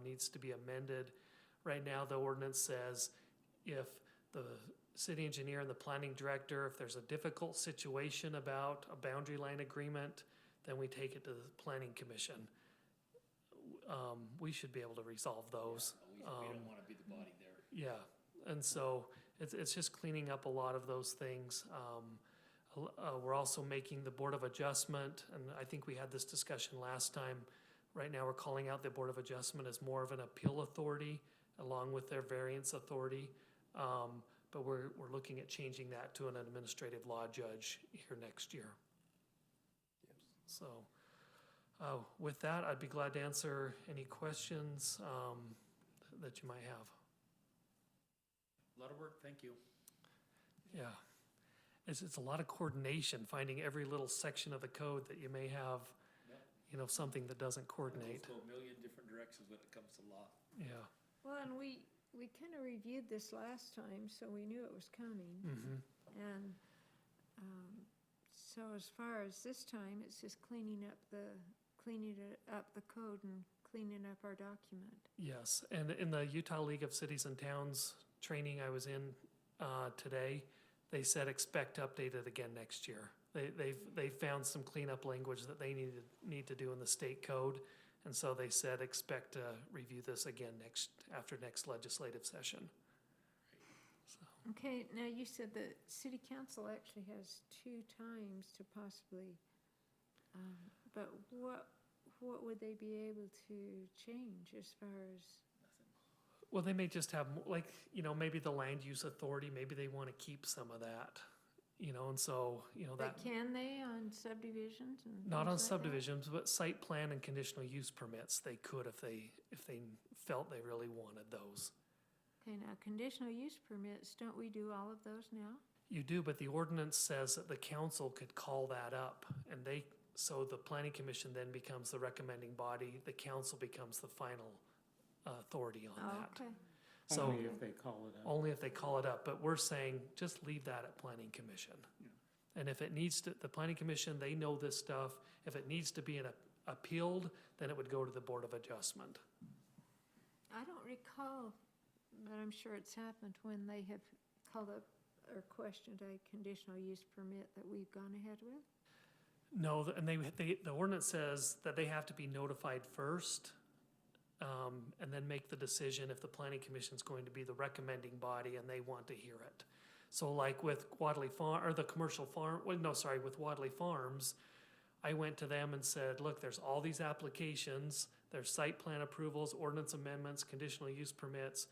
Speaker 3: needs to be amended. Right now, the ordinance says if the city engineer and the planning director, if there's a difficult situation about a boundary line agreement, then we take it to the planning commission. We should be able to resolve those.
Speaker 7: We don't wanna be the body there.
Speaker 3: Yeah, and so it's just cleaning up a lot of those things. We're also making the Board of Adjustment, and I think we had this discussion last time. Right now, we're calling out the Board of Adjustment as more of an appeal authority along with their variance authority. But we're looking at changing that to an administrative law judge here next year. So, with that, I'd be glad to answer any questions that you might have.
Speaker 7: A lot of work, thank you.
Speaker 3: Yeah. It's a lot of coordination, finding every little section of the code that you may have,
Speaker 7: Yep.
Speaker 3: you know, something that doesn't coordinate.
Speaker 7: Go a million different directions when it comes to law.
Speaker 3: Yeah.
Speaker 1: Well, and we kind of reviewed this last time, so we knew it was coming.
Speaker 3: Mm-hmm.
Speaker 1: And so as far as this time, it's just cleaning up the code and cleaning up our document.
Speaker 3: Yes, and in the Utah League of Cities and Towns training I was in today, they said expect to update it again next year. They found some cleanup language that they need to do in the state code, and so they said expect to review this again after next legislative session. So,
Speaker 1: Okay, now you said the city council actually has 2 times to possibly, but what would they be able to change as far as?
Speaker 3: well, they may just have, like, you know, maybe the land use authority, maybe they want to keep some of that, you know, and so, you know, that.
Speaker 1: But can they on subdivisions and
Speaker 3: Not on
Speaker 1: things like that?
Speaker 3: subdivisions, but site plan and conditional use permits, they could if they felt they really wanted those.
Speaker 1: Okay, now conditional use permits, don't we do all of those now?
Speaker 3: You do, but the ordinance says that the council could call that up, and so the planning commission then becomes the recommending body, the council becomes the final authority on
Speaker 1: Oh,
Speaker 3: that.
Speaker 1: okay.
Speaker 3: So
Speaker 5: Only if they call it up.
Speaker 3: only if they call it up, but we're saying just leave that at planning commission. And if it needs to, the planning commission, they know this stuff, if it needs to be appealed, then it would go to the Board of Adjustment.
Speaker 1: I don't recall, but I'm sure it's happened when they have called up or questioned a conditional use permit that we've gone ahead with.
Speaker 3: No, and the ordinance says that they have to be notified first, and then make the decision if the planning commission's going to be the recommending body and they want to hear it. So like with Wadley Farm, or the commercial farm, with Wadley Farms, I went to them and said, look, there's all these applications, there's site plan approvals, ordinance amendments, conditional use permits.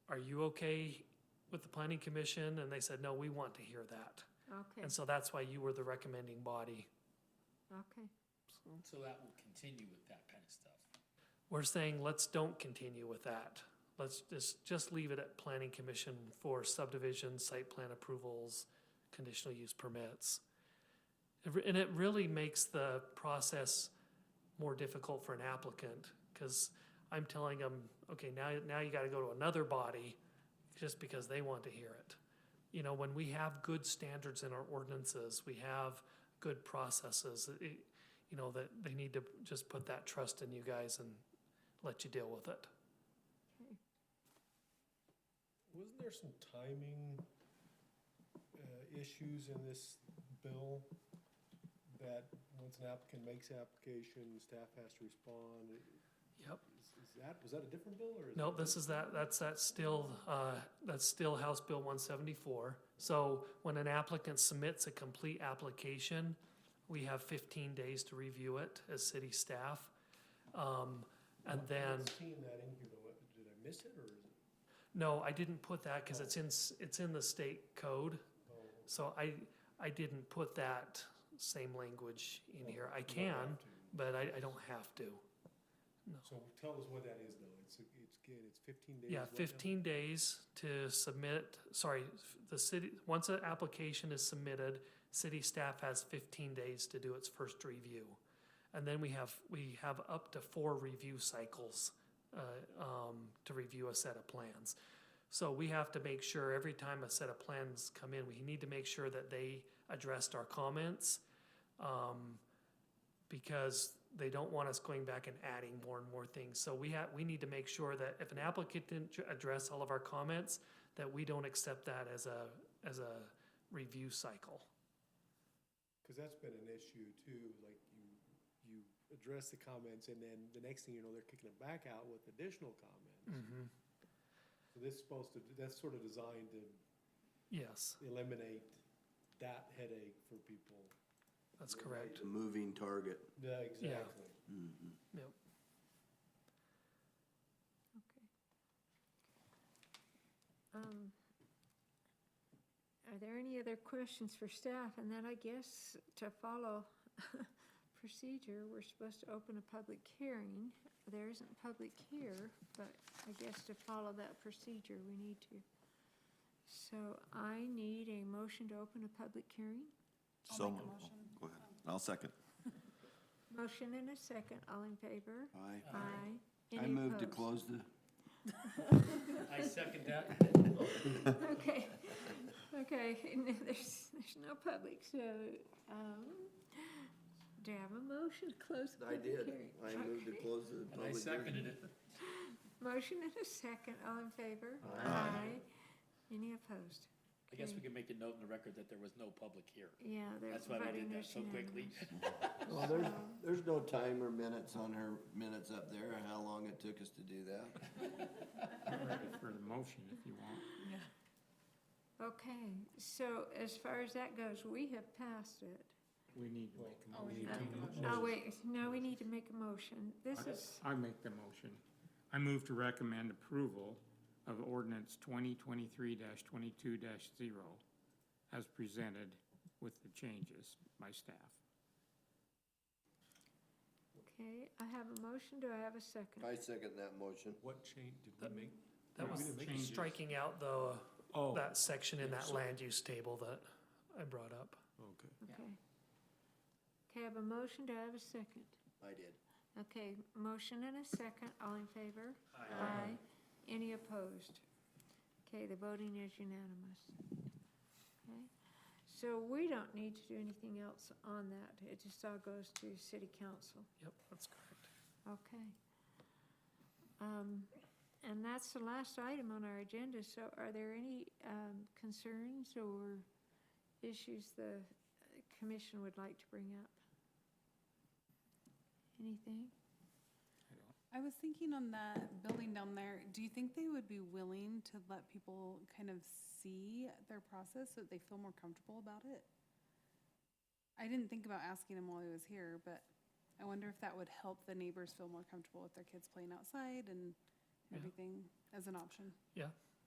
Speaker 3: Are you okay with the planning commission? And they said, no, we want to hear that.
Speaker 1: Okay,
Speaker 3: And so that's why you were the recommending body.
Speaker 1: okay.
Speaker 7: So that will continue with that kind of stuff.
Speaker 3: We're saying don't continue with that. Let's just leave it at planning commission for subdivision, site plan approvals, conditional use permits. And it really makes the process more difficult for an applicant, because I'm telling them, okay, now you gotta go to another body just because they want to hear it. You know, when we have good standards in our ordinances, we have good processes, you know, that they need to just put that trust in you guys and let you deal with it.
Speaker 1: Okay.
Speaker 12: wasn't there some timing, issues in this bill? That once an applicant makes application, staff has to respond?
Speaker 3: Yep.
Speaker 12: Was that a different bill, or?
Speaker 3: No, this is that's still House Bill 174. So when an applicant submits a complete application, we have 15 days to review it as city staff. And then.
Speaker 12: I'm not seeing that in here, though. Did I miss it, or is it?
Speaker 3: No, I didn't put that because it's in the state code.
Speaker 12: Oh,
Speaker 3: So I didn't put that same language in here. I
Speaker 12: you don't
Speaker 3: can,
Speaker 12: have to.
Speaker 3: but I don't have to. No.
Speaker 12: So tell us what that is, though. It's 15 days.
Speaker 3: Yeah,
Speaker 12: what now?
Speaker 3: 15 days to submit, the city, once an application is submitted, city staff has 15 days to do its first review. And then we have up to 4 review cycles to review a set of plans. So we have to make sure every time a set of plans come in, we need to make sure that they addressed our comments, because they don't want us going back and adding more and more things. So we need to make sure that if an applicant didn't address all of our comments, that we don't accept that as a review cycle.
Speaker 12: Cause that's been an issue too, like you address the comments and then the next thing you know, they're kicking it back out with additional comments.
Speaker 3: Mm-hmm.
Speaker 12: So that's sort of designed to
Speaker 3: Yes,
Speaker 12: eliminate that headache for people.
Speaker 3: that's correct.
Speaker 9: A moving target.
Speaker 12: Yeah, exactly.
Speaker 9: Mhm.
Speaker 3: Yep.
Speaker 1: Okay. Are there any other questions for staff? And then I guess to follow procedure, we're supposed to open a public hearing. There isn't public here, but I guess to follow that procedure, we need to. So I need a motion to open a public hearing.
Speaker 16: So, go ahead. I'll second.
Speaker 1: Motion and a second, all in favor?
Speaker 9: Aye.
Speaker 1: Aye.
Speaker 9: I
Speaker 1: Any
Speaker 9: move to
Speaker 1: opposed?
Speaker 9: close the,
Speaker 7: I second that.
Speaker 1: Okay, okay, there's no public, so, do you have a motion to close the
Speaker 9: I
Speaker 1: public
Speaker 9: did.
Speaker 1: hearing?
Speaker 9: I moved to
Speaker 1: Okay.
Speaker 9: close the
Speaker 7: And
Speaker 9: public
Speaker 7: I seconded
Speaker 9: hearing.
Speaker 7: it.
Speaker 1: Motion and a second, all in favor?
Speaker 9: Aye.
Speaker 1: Any opposed?
Speaker 7: I guess we
Speaker 1: Okay.
Speaker 7: can make a note in the record that there was no public hearing.
Speaker 1: Yeah, they're
Speaker 7: That's why we
Speaker 1: voting
Speaker 7: did that
Speaker 1: this
Speaker 7: so quickly.
Speaker 1: unanimous.
Speaker 9: Well, there's no time or minutes on her minutes up there, how long it took us to do that.
Speaker 5: I'm ready for the motion if you want.
Speaker 1: Okay, so as far as that goes, we have passed it.
Speaker 5: We need to make a
Speaker 8: Oh, we
Speaker 5: motion.
Speaker 8: need to make a motion.
Speaker 1: Oh, wait, no, we need to make a motion. This is,
Speaker 5: I make the motion. I move to recommend approval of ordinance 2023-22-0 as presented with the changes by staff.
Speaker 1: okay, I have a motion, do I have a second?
Speaker 9: I second that motion.
Speaker 12: What change did we make?
Speaker 3: That
Speaker 12: We
Speaker 3: was
Speaker 12: didn't make
Speaker 5: changes.
Speaker 3: striking out
Speaker 12: Oh,
Speaker 3: that section in
Speaker 12: Yeah,
Speaker 3: that
Speaker 12: so-
Speaker 3: land use table that I brought up.
Speaker 12: okay.
Speaker 1: Okay. Okay, I have a motion, do I have a second?
Speaker 9: I did.
Speaker 1: Okay, motion and a second, all in favor? Aye. Any opposed? Okay, the voting is unanimous. Okay, so we don't need to do anything else on that, it just all goes to city council.
Speaker 3: Yep, that's correct.
Speaker 1: Okay. And that's the last item on our agenda, so are there any concerns or issues the commission would like to bring up? Anything?
Speaker 4: I was thinking on that building down there, do you think they would be willing to let people kind of see their process so that they feel more comfortable about it? I didn't think about asking him while he was here, but I wonder if that would help the neighbors feel more comfortable with their kids playing outside and
Speaker 3: Yeah.
Speaker 4: everything as an option.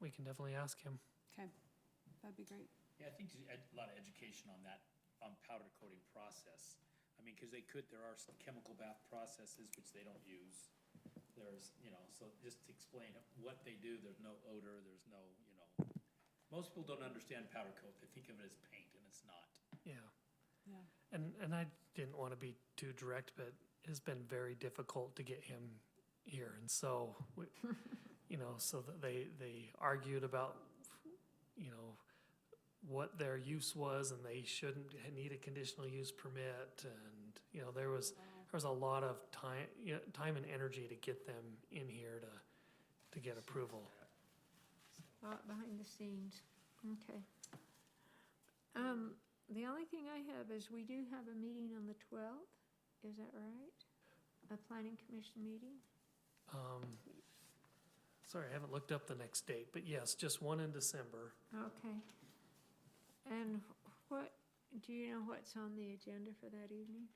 Speaker 3: We can definitely ask him.
Speaker 4: Okay, that'd be great.
Speaker 7: Yeah, I think there's a lot of education on that, on powder coating process. I mean, because there are some chemical bath processes which they don't use. There's, so just to explain what they do, there's no odor, there's no, most people don't understand powder coat. They think of it as paint, and it's not.
Speaker 3: Yeah.
Speaker 4: Yeah.
Speaker 3: And I didn't want to be too direct, but it's been very difficult to get him here. And so, so that they argued about, what their use was, and they shouldn't need a conditional use permit. And, there was a lot of time and energy to get them in here to get approval.
Speaker 1: behind the scenes, okay. The only thing I have is we do have a meeting on the 12th, is that right? A planning commission meeting?
Speaker 3: Sorry, I haven't looked up the next date, but yes, just one in December.
Speaker 1: Okay. And what, do you know what's on the agenda for that evening,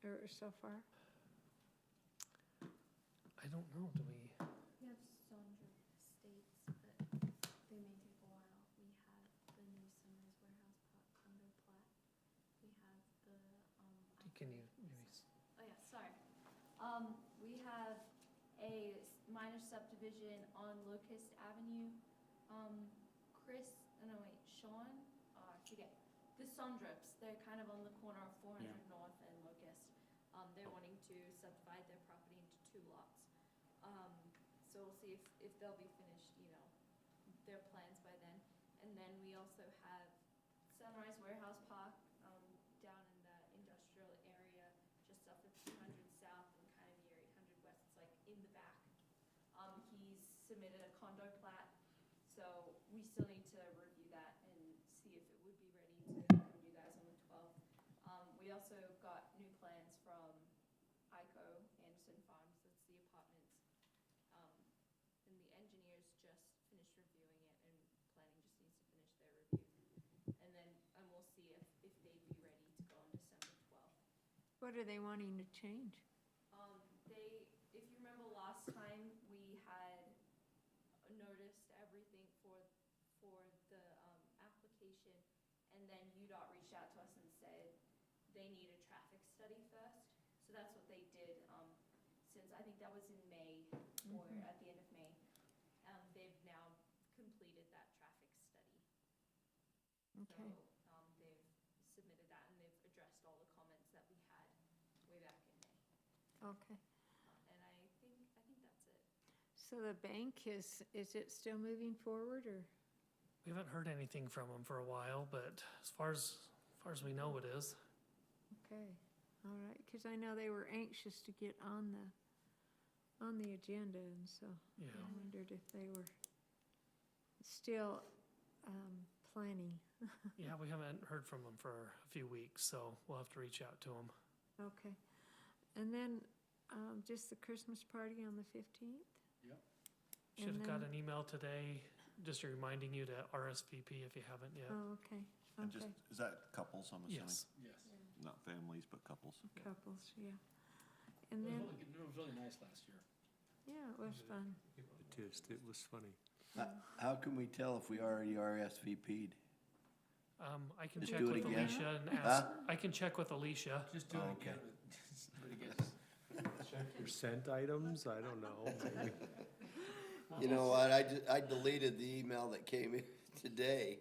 Speaker 1: or so far?
Speaker 3: I don't know, do we?
Speaker 10: We have Sandra Estates, but they may take a while. We have the new Sunrise Warehouse condo plat. We have the,
Speaker 3: Can you maybe?
Speaker 10: oh yeah, sorry. We have a minor subdivision on Locust Avenue. Sean, I forget, the Sondrips, they're kind of on the corner of 400 North and Locust. They're wanting to subdivide their property into 2 lots. So we'll see if they'll be finished, you know, their plans by then. And then we also have Sunrise Warehouse Park, down in the industrial area, just off of 200 South and kind of near 800 West. It's like in the back. He's submitted a condo plat, so we still need to review that and see if it would be ready to come to you guys on the 12th. We also got new plans from ICO, Anderson Farms, that's the apartments. And the engineers just finished reviewing it, and planning just needs to finish their review. And then, we'll see if they'd be ready to go on December 12th.
Speaker 1: What are they wanting to change?
Speaker 10: If you remember last time, we had noticed everything for the application, and then UDOT reached out to us and said they need a traffic study first. So that's what they did, since I think that was in May, or at the end of May. They've now completed that traffic study.
Speaker 1: Okay.
Speaker 10: So, they've submitted that, and they've addressed all the comments that we had way back in May.
Speaker 1: Okay.
Speaker 10: And I think that's it.
Speaker 1: So the bank is it still moving forward, or?
Speaker 3: We haven't heard anything from them for a while, but as far as we know, it is.
Speaker 1: Okay, all right, because I know they were anxious to get on the agenda, and so
Speaker 3: Yeah.
Speaker 1: I wondered if they were still planning.
Speaker 3: Yeah, we haven't heard from them for a few weeks, so we'll have to reach out to them.
Speaker 1: Okay, and then just the Christmas party on the 15th?
Speaker 7: Yep.
Speaker 3: Should have
Speaker 1: And
Speaker 3: got
Speaker 1: then-
Speaker 3: an email today, just reminding you to RSVP if you haven't yet.
Speaker 1: Oh, okay,
Speaker 16: And just,
Speaker 1: okay,
Speaker 16: is that couples, I'm assuming?
Speaker 3: Yes.
Speaker 7: Yes.
Speaker 16: Not families, but couples?
Speaker 1: couples, yeah.
Speaker 7: It
Speaker 1: And
Speaker 7: was
Speaker 1: then,
Speaker 7: really good. It was really nice last year.
Speaker 1: yeah, it was fun.
Speaker 12: It was funny.
Speaker 9: How can we tell if we already RSVP'd?
Speaker 3: I can
Speaker 9: Just
Speaker 3: check
Speaker 9: do it
Speaker 3: with
Speaker 9: again?
Speaker 3: Alicia and
Speaker 9: Huh?
Speaker 3: ask, I can check with Alicia.
Speaker 7: Just do
Speaker 9: Oh,
Speaker 7: it
Speaker 9: okay.
Speaker 7: again. Just do it again.
Speaker 12: Your sent items, I don't know. maybe.
Speaker 9: You know what, I deleted the email that came in today,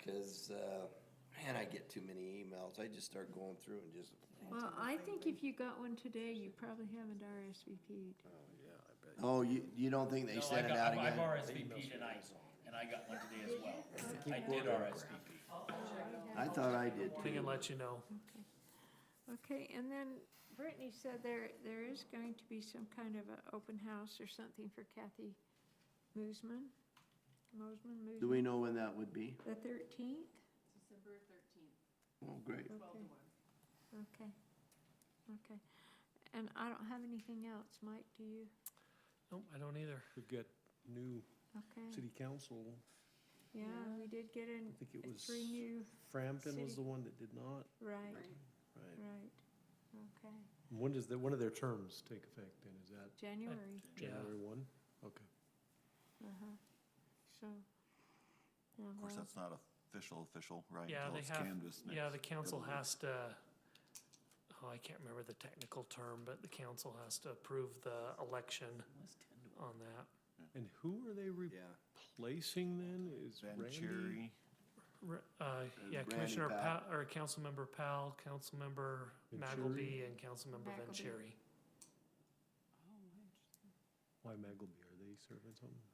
Speaker 9: cause, man, I get too many emails. I just start going through and just,
Speaker 1: Well, I think if you got one today, you probably haven't RSVP'd.
Speaker 9: oh, you don't think they
Speaker 7: No,
Speaker 9: sent it out
Speaker 7: I've
Speaker 9: again?
Speaker 7: RSVP'd and I got one today as well. I did RSVP.
Speaker 9: I thought I did
Speaker 3: We can
Speaker 9: too.
Speaker 3: let you know.
Speaker 1: Okay, and then Brittany said there is going to be some kind of an open house or something for Kathy Mosman.
Speaker 9: Do we know when that would be?
Speaker 1: The 13th?
Speaker 4: December 13th,
Speaker 9: Oh, great.
Speaker 4: 12 to 1.
Speaker 1: Okay, okay. And I don't have anything else. Mike, do you?
Speaker 3: Nope, I don't either.
Speaker 12: We've got new
Speaker 1: Okay,
Speaker 12: city council.
Speaker 1: yeah, we did get
Speaker 12: I think it was
Speaker 1: 3 new,
Speaker 12: Frampton was
Speaker 1: city-
Speaker 12: the one that did not.
Speaker 1: right,
Speaker 12: Right.
Speaker 1: right, okay.
Speaker 12: When does when do their terms take effect then? Is that
Speaker 1: January,
Speaker 3: Yeah.
Speaker 12: January 1? Okay.
Speaker 1: so. yeah,
Speaker 16: Of course,
Speaker 1: well,
Speaker 16: that's not official, right?
Speaker 3: Yeah,
Speaker 16: Until
Speaker 3: they
Speaker 16: it's
Speaker 3: have,
Speaker 16: canvassed
Speaker 3: yeah,
Speaker 16: next
Speaker 3: the council
Speaker 16: February.
Speaker 3: has to, I can't remember the technical term, but the council has to approve the election on that.
Speaker 12: And who are they replacing then? Is
Speaker 16: Van
Speaker 12: Randy?
Speaker 16: Cherry,
Speaker 3: Yeah,
Speaker 9: Randy
Speaker 3: Commissioner
Speaker 9: Powell.
Speaker 3: or Councilmember Powell, Councilmember Magleby, and Councilmember
Speaker 1: Magleby.
Speaker 3: Vanchery.
Speaker 12: Why Magleby? Are they serving something?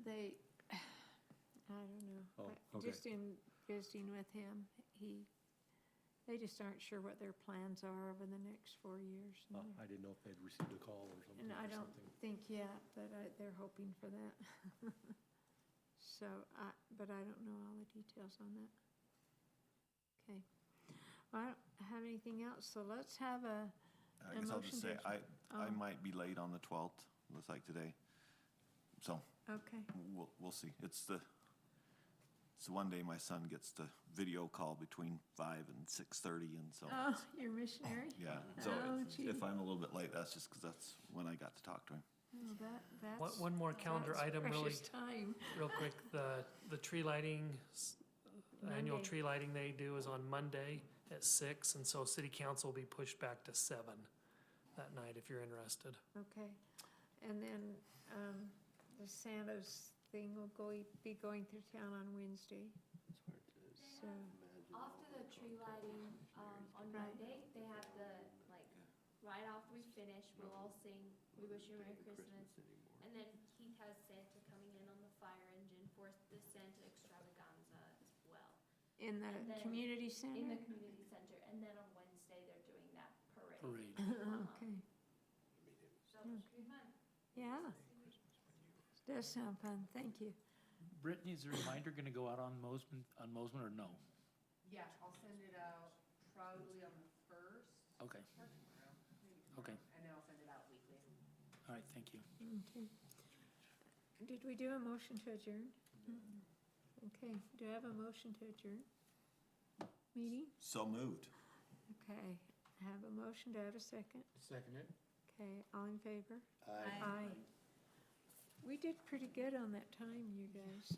Speaker 1: They, I don't know.
Speaker 12: Oh,
Speaker 1: I-
Speaker 12: okay.
Speaker 1: Just in visiting with him, they just aren't sure what their plans are over the next 4 years.
Speaker 12: I didn't know if they'd received a call or something.
Speaker 1: And I
Speaker 12: or
Speaker 1: don't
Speaker 12: something.
Speaker 1: think yet, but they're hoping for that. So, but I don't know all the details on that. Okay. Well, I don't have anything else, so let's have a
Speaker 16: I guess I'll just say,
Speaker 1: motion to-
Speaker 16: I might be late on the 12th, looks like today. So
Speaker 1: Okay,
Speaker 16: we'll see. It's the one day my son gets to video call between 5 and 6:30, and so.
Speaker 1: oh, you're missionary?
Speaker 16: Yeah, so
Speaker 1: Oh, gee.
Speaker 16: if I'm a little bit late, that's just because that's when I got to talk to him.
Speaker 1: Oh, that's.
Speaker 3: One more calendar
Speaker 1: that's
Speaker 3: item, really,
Speaker 1: precious time.
Speaker 3: real quick, the tree lighting, annual
Speaker 1: Monday.
Speaker 3: tree lighting they do is on Monday at 6, and so city council will be pushed back to 7 that night if you're interested.
Speaker 1: Okay, and then, the Santa's thing will be going through town on Wednesday, so.
Speaker 10: After the tree lighting, on
Speaker 1: Right.
Speaker 10: Monday, they have the, like, right after we finish, we'll all sing, "We wish you a Merry Christmas." And then Keith has Santa coming in on the fire engine for the Santa extravaganza as well.
Speaker 1: In the
Speaker 10: And then-
Speaker 1: community center?
Speaker 10: In the community center, and then on Wednesday, they're doing that parade.
Speaker 3: Parade.
Speaker 1: Okay,
Speaker 10: So it should be fun.
Speaker 1: yeah. Does sound fun, thank you.
Speaker 7: Brittany, is the reminder gonna go out on Mosman or no?
Speaker 8: Yeah, I'll send it out probably on the 1st.
Speaker 7: Okay,
Speaker 8: Or tomorrow, maybe
Speaker 7: Okay.
Speaker 8: tomorrow, and then I'll send it out weekly.
Speaker 7: all right, thank you.
Speaker 1: Okay. Did we do a motion to adjourn? Okay, do I have a motion to adjourn? Meeting?
Speaker 16: So moved.
Speaker 1: Okay, I have a motion, do I have a second?
Speaker 5: Second it.
Speaker 1: Okay, all in favor?
Speaker 10: Aye.
Speaker 1: Aye. We did pretty good on that time, you guys.